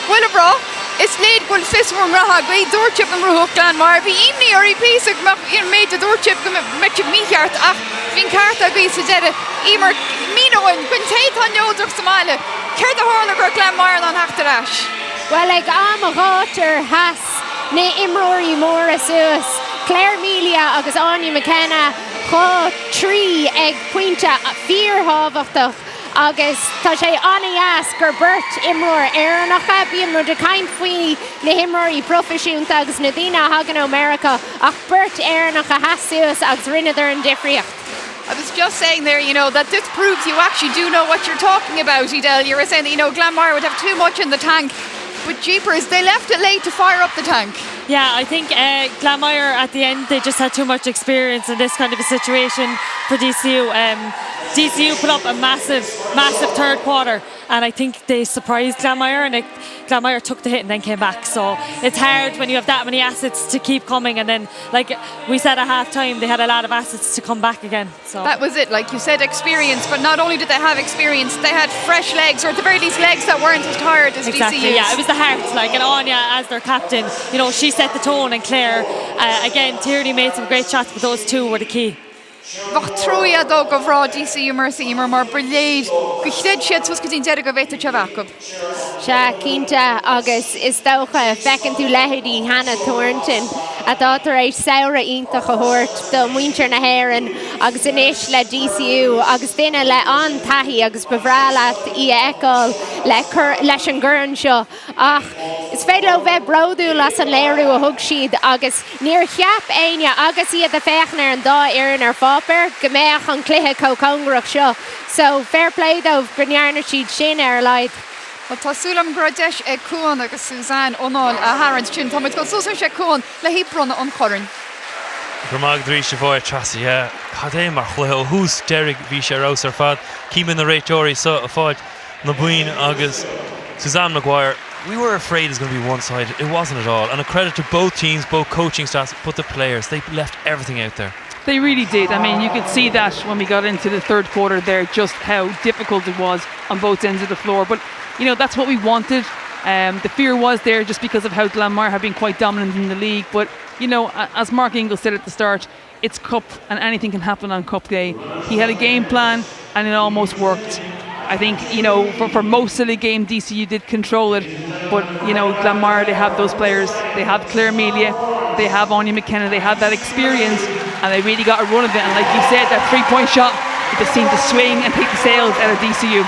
Bhuiile bra, is léad bhfuil fismór ratha go dúirtip an ruthach Glanmire. Bhí imní orí písach ar méid a dúirtip go meite mícheart ach bhín carta go sa deire imar míóin gon taobh an nódrach sa máile. Céir de tharla gur Glanmire an achtarás. Well, am a gátar has na imróí mór a suas. Clare Amelia agus Anya McKenna chá trí ag pointe fíorthábhachtach agus tá sé anaas gur burt imróir éarnacha bíon rud a caint faoi na imróí profisiúnta agus na dtíine hagan ó America ach burt éarnacha hasúas agus rinneadar an difriocht. I was just saying there, that this proves you actually do know what you're talking about, Edel. You were saying that, Glanmire would have too much in the tank. But jeepers, they left it late to fire up the tank. Yeah, I think Glanmire at the end, they just had too much experience in this kind of a situation for DCU. DCU put up a massive third quarter and I think they surprised Glanmire and Glanmire took the hit and then came back. So it's hard when you have that many assets to keep coming and then, like we said at half time, they had a lot of assets to come back again. So that was it, like you said, experience, but not only did they have experience, they had fresh legs, or at the very least legs that weren't as tired as exactly, DCU's. Yeah, it was the heart, and Anya as their captain, she set the tone, and Claire, again, Tierney made some great shots, but those two were the key. Bach trúia dó go bhrá DCU Mercy mar brilléad go chléad siad sus go dtín deire go bhéta teabhacab. Se cínta agus is dócha fecinn tú leithidí Hannah Thornton a dátar éis saora ionta go thuirt do muintear na hÉireann agus inis le DCU agus duine le an taithí agus bhrealaat í eáil leis an gcuireann seo ach is féidir ó bheith bródú las an léirú a thug siad agus níor cheap aine agus iad a fechnar an dá éireann ar fápar go méach an cluiche cócóngrach seo so fair play dómh gnearnar siad sin ar leid. Well, Tásúlam Gradesh ag Cuan agus Suzanne O'Neill a Harrand sin Táid go Susan sé Cuan le híbronna an chorin. Gramag drí se bhór trasí, cadé mar chluil hús Derek bhí sé rás ar fad, cíim in the réiteoirí so a fáid na buin agus Suzanne Maguire. We were afraid it was going to be one-sided. It wasn't at all. And a credit to both teams, both coaching staffs, but the players. They left everything out there. They really did. I mean, you could see that when we got into the third quarter there, just how difficult it was on both ends of the floor. But, that's what we wanted. The fear was there just because of how Glanmire have been quite dominant in the league. But, as Mark Ingle said at the start, it's Cup and anything can happen on Cup day. He had a game plan and it almost worked. I think, for most of the game, DCU did control it. But, Glanmire, they have those players. They have Clare Amelia. They have Anya McKenna. They have that experience. And they really got a run of it. And like you said, that three-point shot, it just seemed to swing and take the sails out of DCU.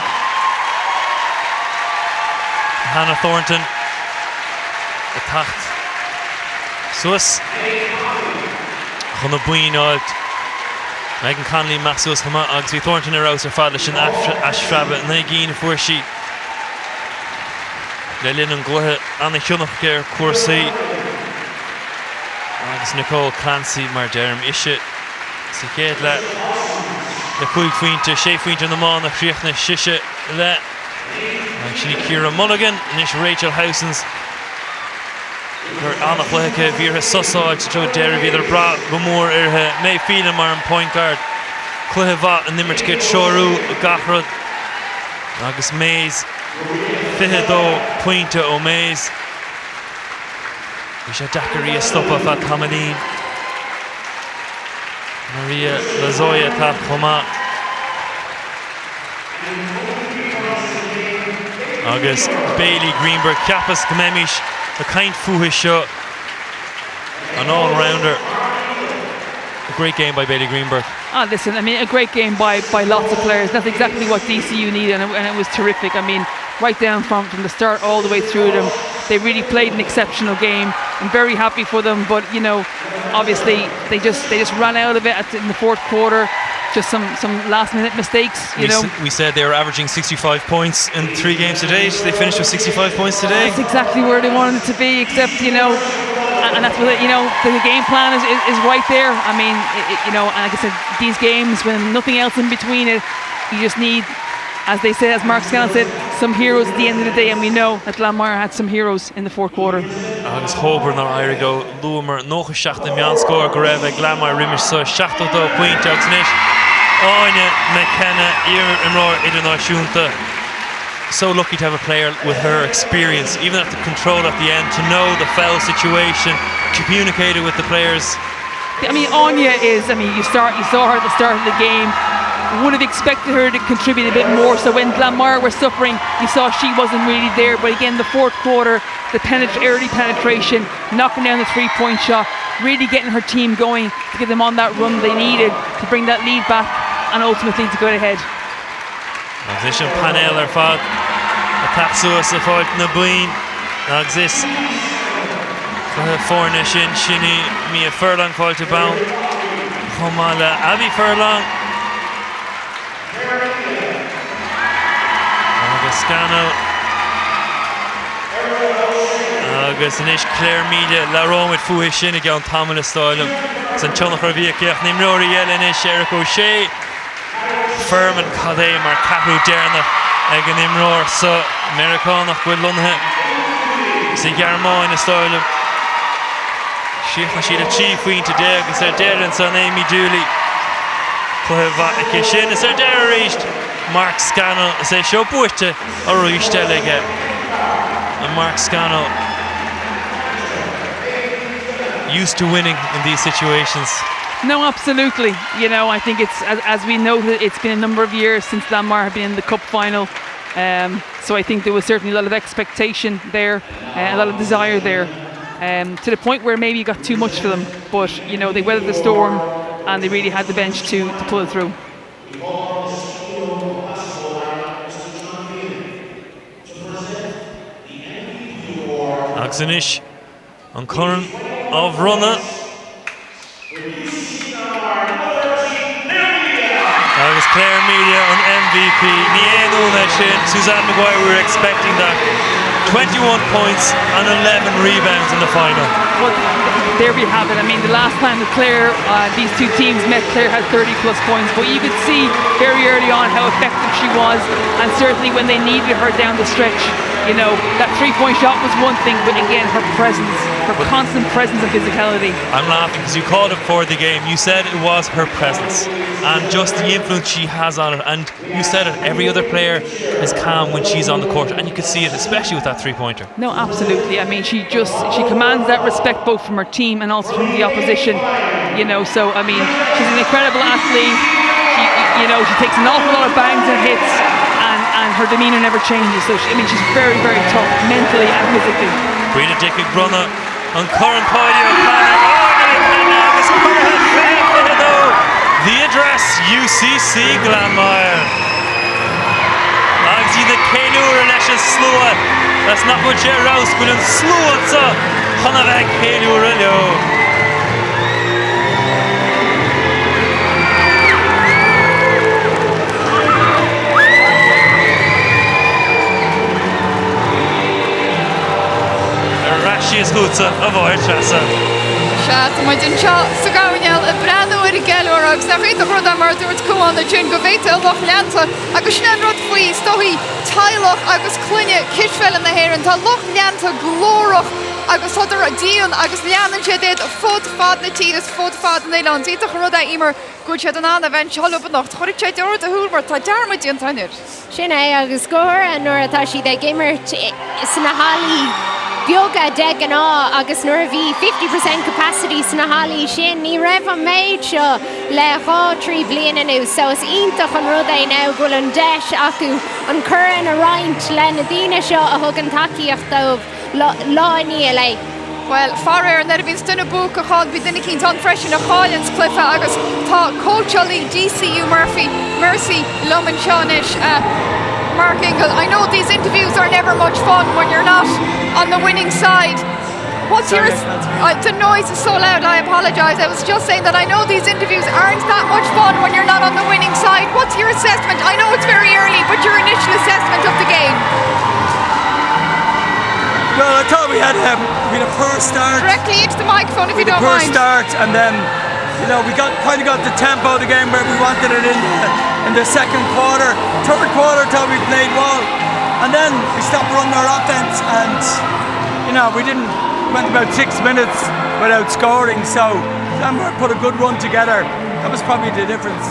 Hannah Thornton a tacht Suas chun a buin áilt Megan Connolly Maxus Hama agus bhí Thornton ar aus ar fad leis an Ashfrabbe na gín fuair sí le linn an gluthe anna chionnach gur cuasaí agus Nicole Clancy mar derm isise sa chéad le chuig faointe sé faointe na má na chríochna siise le sinna Ciara Mulligan inis Rachel Housens gur annach lethe bhíortha sosáid tro deir bhíidir bra go mór arthe mé fína mar an point guard cluthe bhat an nimmert go seorú gachrod agus Mays 22 pointe ó Mays bhí sé Dacarí a stoppa fa Camalín Maria Lazoya tap chomá agus Bailey Greenberg ceapas go meimis a kind fuaithe seo an all-rounder. A great game by Bailey Greenberg. Listen, I mean, a great game by lots of players. That's exactly what DCU needed, and it was terrific. I mean, right down from the start all the way through them. They really played an exceptional game. I'm very happy for them, but you know, obviously they just ran out of it in the fourth quarter. Just some last-minute mistakes, you know. We said they were averaging 65 points in 3 games to date. They finished with 65 points today. That's exactly where they wanted it to be, except, you know, and that's what, you know, the game plan is right there. I mean, you know, and like I said, these games, when nothing else in between it, you just need, as they said, as Mark Scanlon said, some heroes at the end of the day, and we know that Glanmire had some heroes in the fourth quarter. Agus Holborn ar aire go Luamer nócha seachta meán scór go raibh Glanmire riimiis so 62 pointe agus inis Áine McKenna imróir idir Náisiúnta. So lucky to have a player with her experience, even at the control at the end, to know the foul situation, communicated with the players. I mean, Anya is, I mean, you saw her at the start of the game. Would have expected her to contribute a bit more. So when Glanmire were suffering, you saw she wasn't really there. But again, the fourth quarter, the early penetration, knocking down the three-point shot, really getting her team going to get them on that run they needed to bring that lead back and ultimately to go ahead. Position panel ar fad a tapsuas a fáilt na buin agus is fórne sinní mí a furlong fáilte bán chomá le Abby Furlong agus Scannell agus inis Claire Media le Rome fuaithe sin ag an tamala stáilm san tionach ar bhíoceach nimróirí eile inis Eric O'Shea Furman cadé mar capú dearna ag an imróir so Americánach go lunthe sa Gearmáin na stáilm siachna siad a tí faointe dé agus ar deireann san Amy Dooley chutha bhaith sin is ar deir ríist Mark Scannell is é seo buaite a ríiste leige and Mark Scannell used to winning in these situations. No, absolutely. You know, I think it's, as we noted, it's been a number of years since Glanmire have been in the cup final. So I think there was certainly a lot of expectation there, a lot of desire there, to the point where maybe you got too much for them. But, you know, they weathered the storm and they really had the bench to pull it through. Axonish on current of runner. Agus Claire Media on MVP. Suzanne Maguire, we were expecting that. 21 points and 11 rebounds in the final. Well, there we have it. I mean, the last time that Claire, these two teams met, Claire had 30 plus points, but you could see very early on how effective she was, and certainly when they needed her down the stretch, you know, that three-point shot was one thing, but again, her presence, her constant presence and physicality. I'm laughing because you called it for the game. You said it was her presence and just the influence she has on it. And you said it, every other player is calm when she's on the court, and you could see it, especially with that three-pointer. No, absolutely. I mean, she commands that respect both from her team and also from the opposition. You know, so I mean, she's an incredible athlete. She takes an awful lot of bangs and hits. And her demeanour never changes, so she's very, very tough, mentally and physically. Breda Dickig Brunna on current Paudie the address UCC Glanmire. Obviously the céúra leis an slua. That's not much rouse go an slua sa chuna bheith céúra leo. Rashi is húta a bhhair trasa. Seat mai den seo sa gáineal a breanúir i geúir agus na réit a rud a mar dúirt cúán a dún go bhéite loch leanta agus sin an rud faoi stohí Tallaght agus Cluiche Cispheile na hÉireann tá loch leanta glórach agus thuidir a díon agus leanan sé déad fud fad na tíras fud fad na Éileán dítach rud a imar go sé an anna bhain seolú nacht chuir sé deir a húlmar tá dearma díon tainir. Sin é agus scóir an nuair atá si de gimmert san na hálí Bioga de an agus nuair bhí 50% capacity san na hálí sin ní raibh an méid seo le dhá trí blian anú, so is iontach an rud é ná ghfuil an deis acu an curan a roint le na daoine seo a thug an takeíocht dómh láiní le. Well, far air net bhín stunna búc a cháil bhí duine cinn tan freisin a cháilins Cliffe agus tá coachalí DCU Mercy Lumen Ceannais Mark Ingle. I know these interviews are never much fun when you're not on the winning side. What's your... the noise is so loud, I apologise. I was just saying that I know these interviews aren't that much fun when you're not on the winning side. What's your assessment? I know it's very early, but your initial assessment of the game. Well, I thought we had a poor start. Directly into the microphone if you don't mind. Poor start, and then we got the tempo of the game where we wanted it in the second quarter. Third quarter, thought we played well, and then we stopped running our offense, and we went about 6 minutes without scoring. So Glanmire put a good run together. That was probably the difference.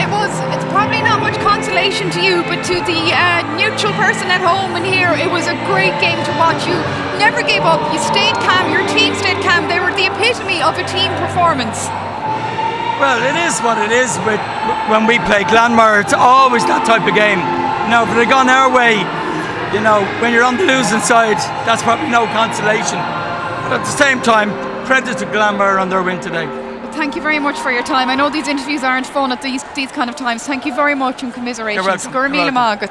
It's probably not much consolation to you, but to the neutral person at home and here, it was a great game to watch. You never gave up, you stayed calm, your team stayed calm. They were the epitome of a team performance. Well, it is what it is. When we play Glanmire, it's always that type of game. If it had gone our way, when you're on the losing side, that's probably no consolation. But at the same time, credit to Glanmire on their win today. Thank you very much for your time. I know these interviews aren't fun at these kind of times. Thank you very much and commiserations. You're welcome.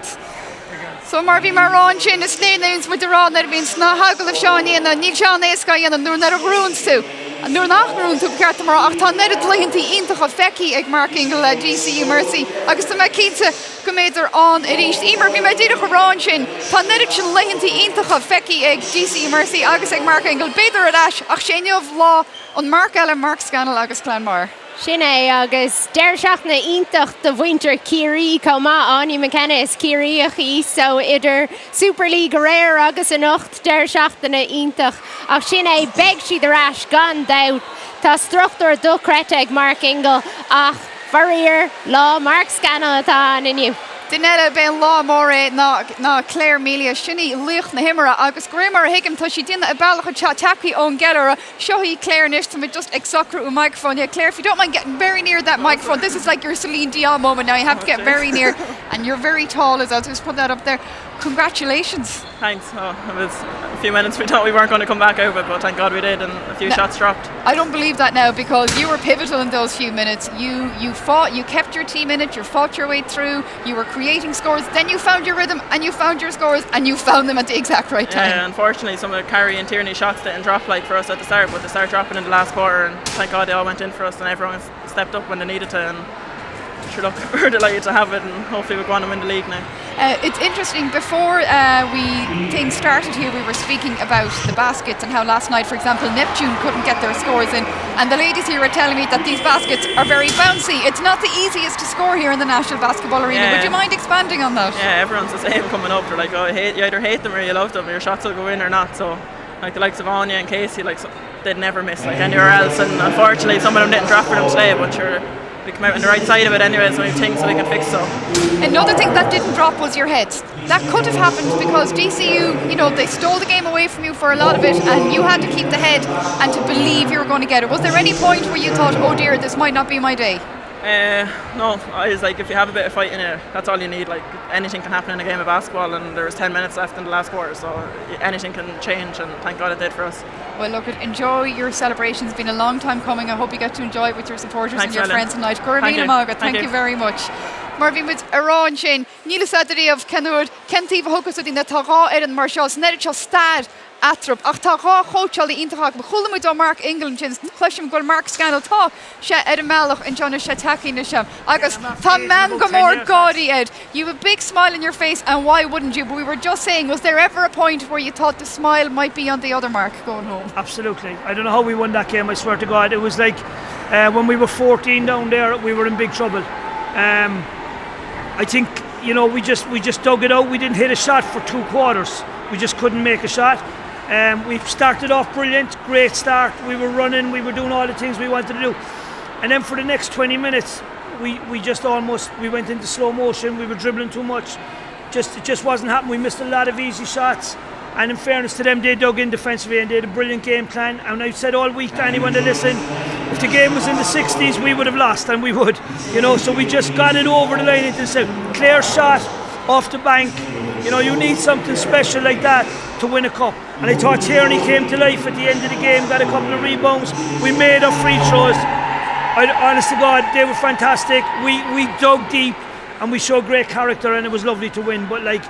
So Marvin Maron chin is Ceannais with the rod that means na hagel of Ceannais and the Ceannais guy and the net of runes too. And nuair nach rún tú ceart mar ach tá neidir dlainntaí iontach a feici ag Mark Ingle le DCU Mercy agus tá méid cinnte go méidir an a ríist imar bhí méid idir chorán sin tá neidir sin leinntaí iontach a feici ag DCU Mercy agus ag Mark Ingle beidir a leis ach séneamh lá an Mark Ellen Mark Scannell agus Glanmire. Sin é agus deir seach na iontach do bhaintear Ciarí comá Áine McKenna is Ciaríochaí so idir Super League réir agus an ucht deir seach na iontach ach sin é beag siad arás gan dát tá struchtúir dúchreite ag Mark Ingle ach farír lá Mark Scannell atá inniu. Dinella ben lá more na Claire Melia sinny luch na himara agus grimmer higam tá si dinna a bailach chataki on geller show Claire nist me just exactly a microphone. Yeah, Claire, if you don't mind getting very near that microphone, this is like your Celine Dion moment now. You have to get very near, and you're very tall as well. Just put that up there. Congratulations. Thanks. It was a few minutes we thought we weren't going to come back out of it, but thank God we did, and a few shots dropped. I don't believe that now because you were pivotal in those few minutes. You fought, you kept your team in it, you fought your way through, you were creating scores, then you found your rhythm and you found your scores and you found them at the exact right time. Yeah, unfortunately some of the Carey and Tierney shots didn't drop like for us at the start, but they started dropping in the last quarter, and thank God they all went in for us and everyone stepped up when they needed to, and sure, look, we're delighted to have it, and hopefully we'll go on and win the league now. It's interesting, before things started here, we were speaking about the baskets and how last night, for example, Neptune couldn't get their scores in, and the ladies here were telling me that these baskets are very bouncy. It's not the easiest to score here in the National Basketball Arena. Yeah. Would you mind expanding on that? Yeah, everyone's the same coming up. They're like, oh, you either hate them or you love them, your shots will go in or not. So, like the likes of Anya and Casey, like they'd never miss like anywhere else, and unfortunately some of them didn't drop for them today, but sure, we come out on the right side of it anyway, so we have things so we can fix so. Another thing that didn't drop was your heads. That could have happened because DCU, they stole the game away from you for a lot of it, and you had to keep the head and to believe you were going to get it. Was there any point where you thought, oh dear, this might not be my day? No, I was like, if you have a bit of fight in it, that's all you need. Like anything can happen in a game of basketball, and there was 10 minutes left in the last quarter, so anything can change, and thank God it did for us. Well, look, enjoy your celebrations. It's been a long time coming. I hope you get to enjoy it with your supporters. Thanks, and your Ellen. friends tonight. Thank you. Thank you very much. Marvin with Aron Shin. níl sadíomh cenúir centíh thugus a dtína tárá ar an mar seo neidir seo stad atrop ach tá rá chóteáil intach ba chulamú do Mark England sin chluisiim goil Mark Scannell tá sé ar an meach in John sé takeína sem agus tá man go mór gádaí Ed. You have a big smile on your face and why wouldn't you? But we were just saying, was there ever a point where you thought the smile might be on the other Mark going home? Absolutely. I don't know how we won that game, I swear to God. It was like when we were 14 down there, we were in big trouble. I think, you know, we just dug it out. We didn't hit a shot for 2 quarters. We just couldn't make a shot. We started off brilliant, great start. We were running, we were doing all the things we wanted to do. And then for the next 20 minutes, we just almost, we went into slow motion. We were dribbling too much. It just wasn't happening. We missed a lot of easy shots. And in fairness to them, they dug in defensively and they had a brilliant game plan. And I've said all week to anyone to listen, if the game was in the 60s, we would have lost, and we would. You know, so we just got it over the line into the clear shot off the bank. You know, you need something special like that to win a cup. And I thought Ceannais came to life at the end of the game, got a couple of rebounds. We made our free throws. Honest to God, they were fantastic. We dug deep and we showed great character, and it was lovely to win. But like,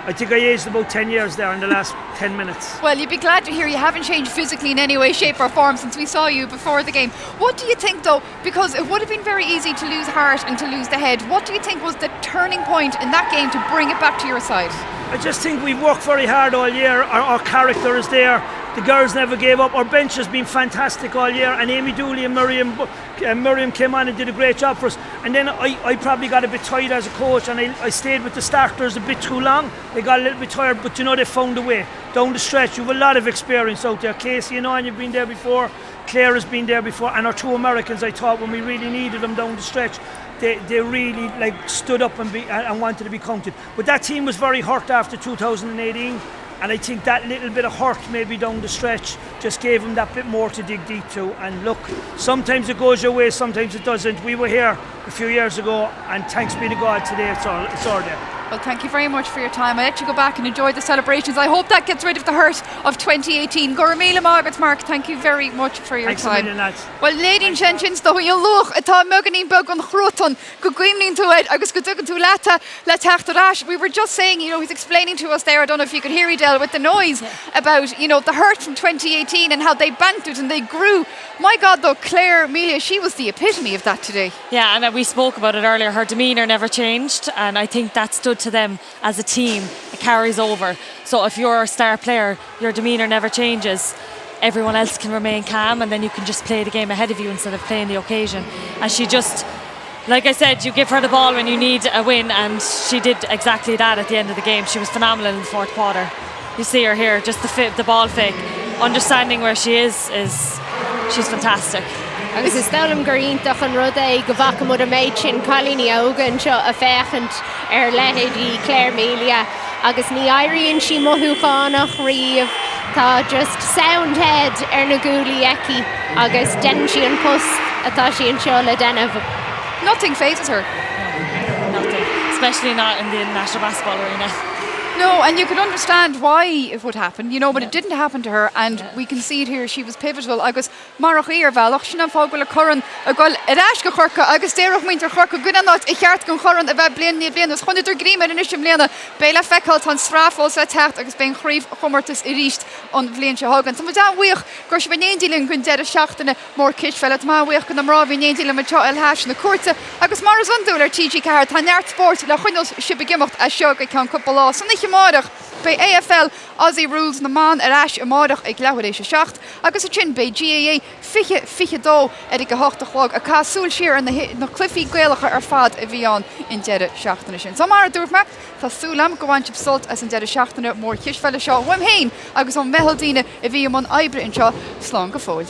I think I aged about 10 years there in the last 10 minutes. Well, you'd be glad to hear you haven't changed physically in any way, shape or form since we saw you before the game. What do you think though, because it would have been very easy to lose heart and to lose the head, what do you think was the turning point in that game to bring it back to your side? I just think we've worked very hard all year. Our character is there. The girls never gave up. Our bench has been fantastic all year, and Amy Dooley and Miriam came on and did a great job for us. And then I probably got a bit tired as a coach, and I stayed with the starters a bit too long. They got a little bit tired, but you know, they found a way. Down the stretch, you have a lot of experience out there. Casey, you know, and you've been there before. Claire has been there before, and our 2 Americans, I thought, when we really needed them down the stretch, they really like stood up and wanted to be counted. But that team was very hurt after 2018, and I think that little bit of hurt maybe down the stretch just gave them that bit more to dig deep to. And look, sometimes it goes your way, sometimes it doesn't. We were here a few years ago, and thanks be to God today it's all there. Well, thank you very much for your time. I'll let you go back and enjoy the celebrations. I hope that gets rid of the hurt of 2018. Gormila Margaret, Mark, thank you very much for your time. Well, ladies and gentlemen, though you look at the Meganin Bug on Chroton, go gleaming to it, I was good to Láthair. We were just saying, you know, he's explaining to us there, I don't know if you could hear Edel with the noise about, you know, the hurt from 2018 and how they bantered and they grew. My God, though, Claire, Amelia, she was the epitome of that today. Yeah, and we spoke about it earlier. Her demeanour never changed, and I think that stood to them as a team. It carries over. So if you're a star player, your demeanour never changes. Everyone else can remain calm, and then you can just play the game ahead of you instead of playing the occasion. And she just, like I said, you give her the ball when you need a win, and she did exactly that at the end of the game. She was phenomenal in the 4th quarter. You see her here, just the ball fake, understanding where she is she's fantastic. Agus is stalm goríntaach an rud é go bhacha mud a méid sin cholíní ógan seo a fechant lehéadí Claire Melia agus ní airíonn sí mothúchánach riamh tá just soundhead na gúlaí eici agus den sí an pus atá sí an seo le denmh. Nothing phases her. No, nothing, especially not in the National Basketball Arena. No, and you can understand why it would happen, you know, but it didn't happen to her, and we can see it here, she was pivotal. Agus marach íar bhealach sin an fágil a churann a gáil iráis go chorca agus déireach muintear chorca gúna náid I cheart go churann a bheith blian ní blian, chun idir gríime in isim bliana béile feiceáil tan sráfáil sa techt agus ben chríomh chumartas I ríist an bblion se hagan. Tá dá bhuaich gur se bhéon dílinn gon dead seachtainna mór Cispheile, má bhuaich gon am rá bhíon dílinn me teo ilthais na cuarta agus mar as anúil ar TG Cahar tá neart Spórt le chuineos si begimimecht a seo go ceann cuppa lá. San Mádach bei AFL Aussie Rules na man aráis mádach ag leabharéis seacht agus a chin bei GAA fiche dó go hochtachlág a cásúil siar na cliffií gaalacha ar fad a bhí an in deire seachtainna sin. Tá mar a dúirfmeach tá súlam go bhaint sult as an deire seachtainna mór Cispheile seo bhaim héin agus an mehaldíine a bhí am an oibre in seo slán go fóil.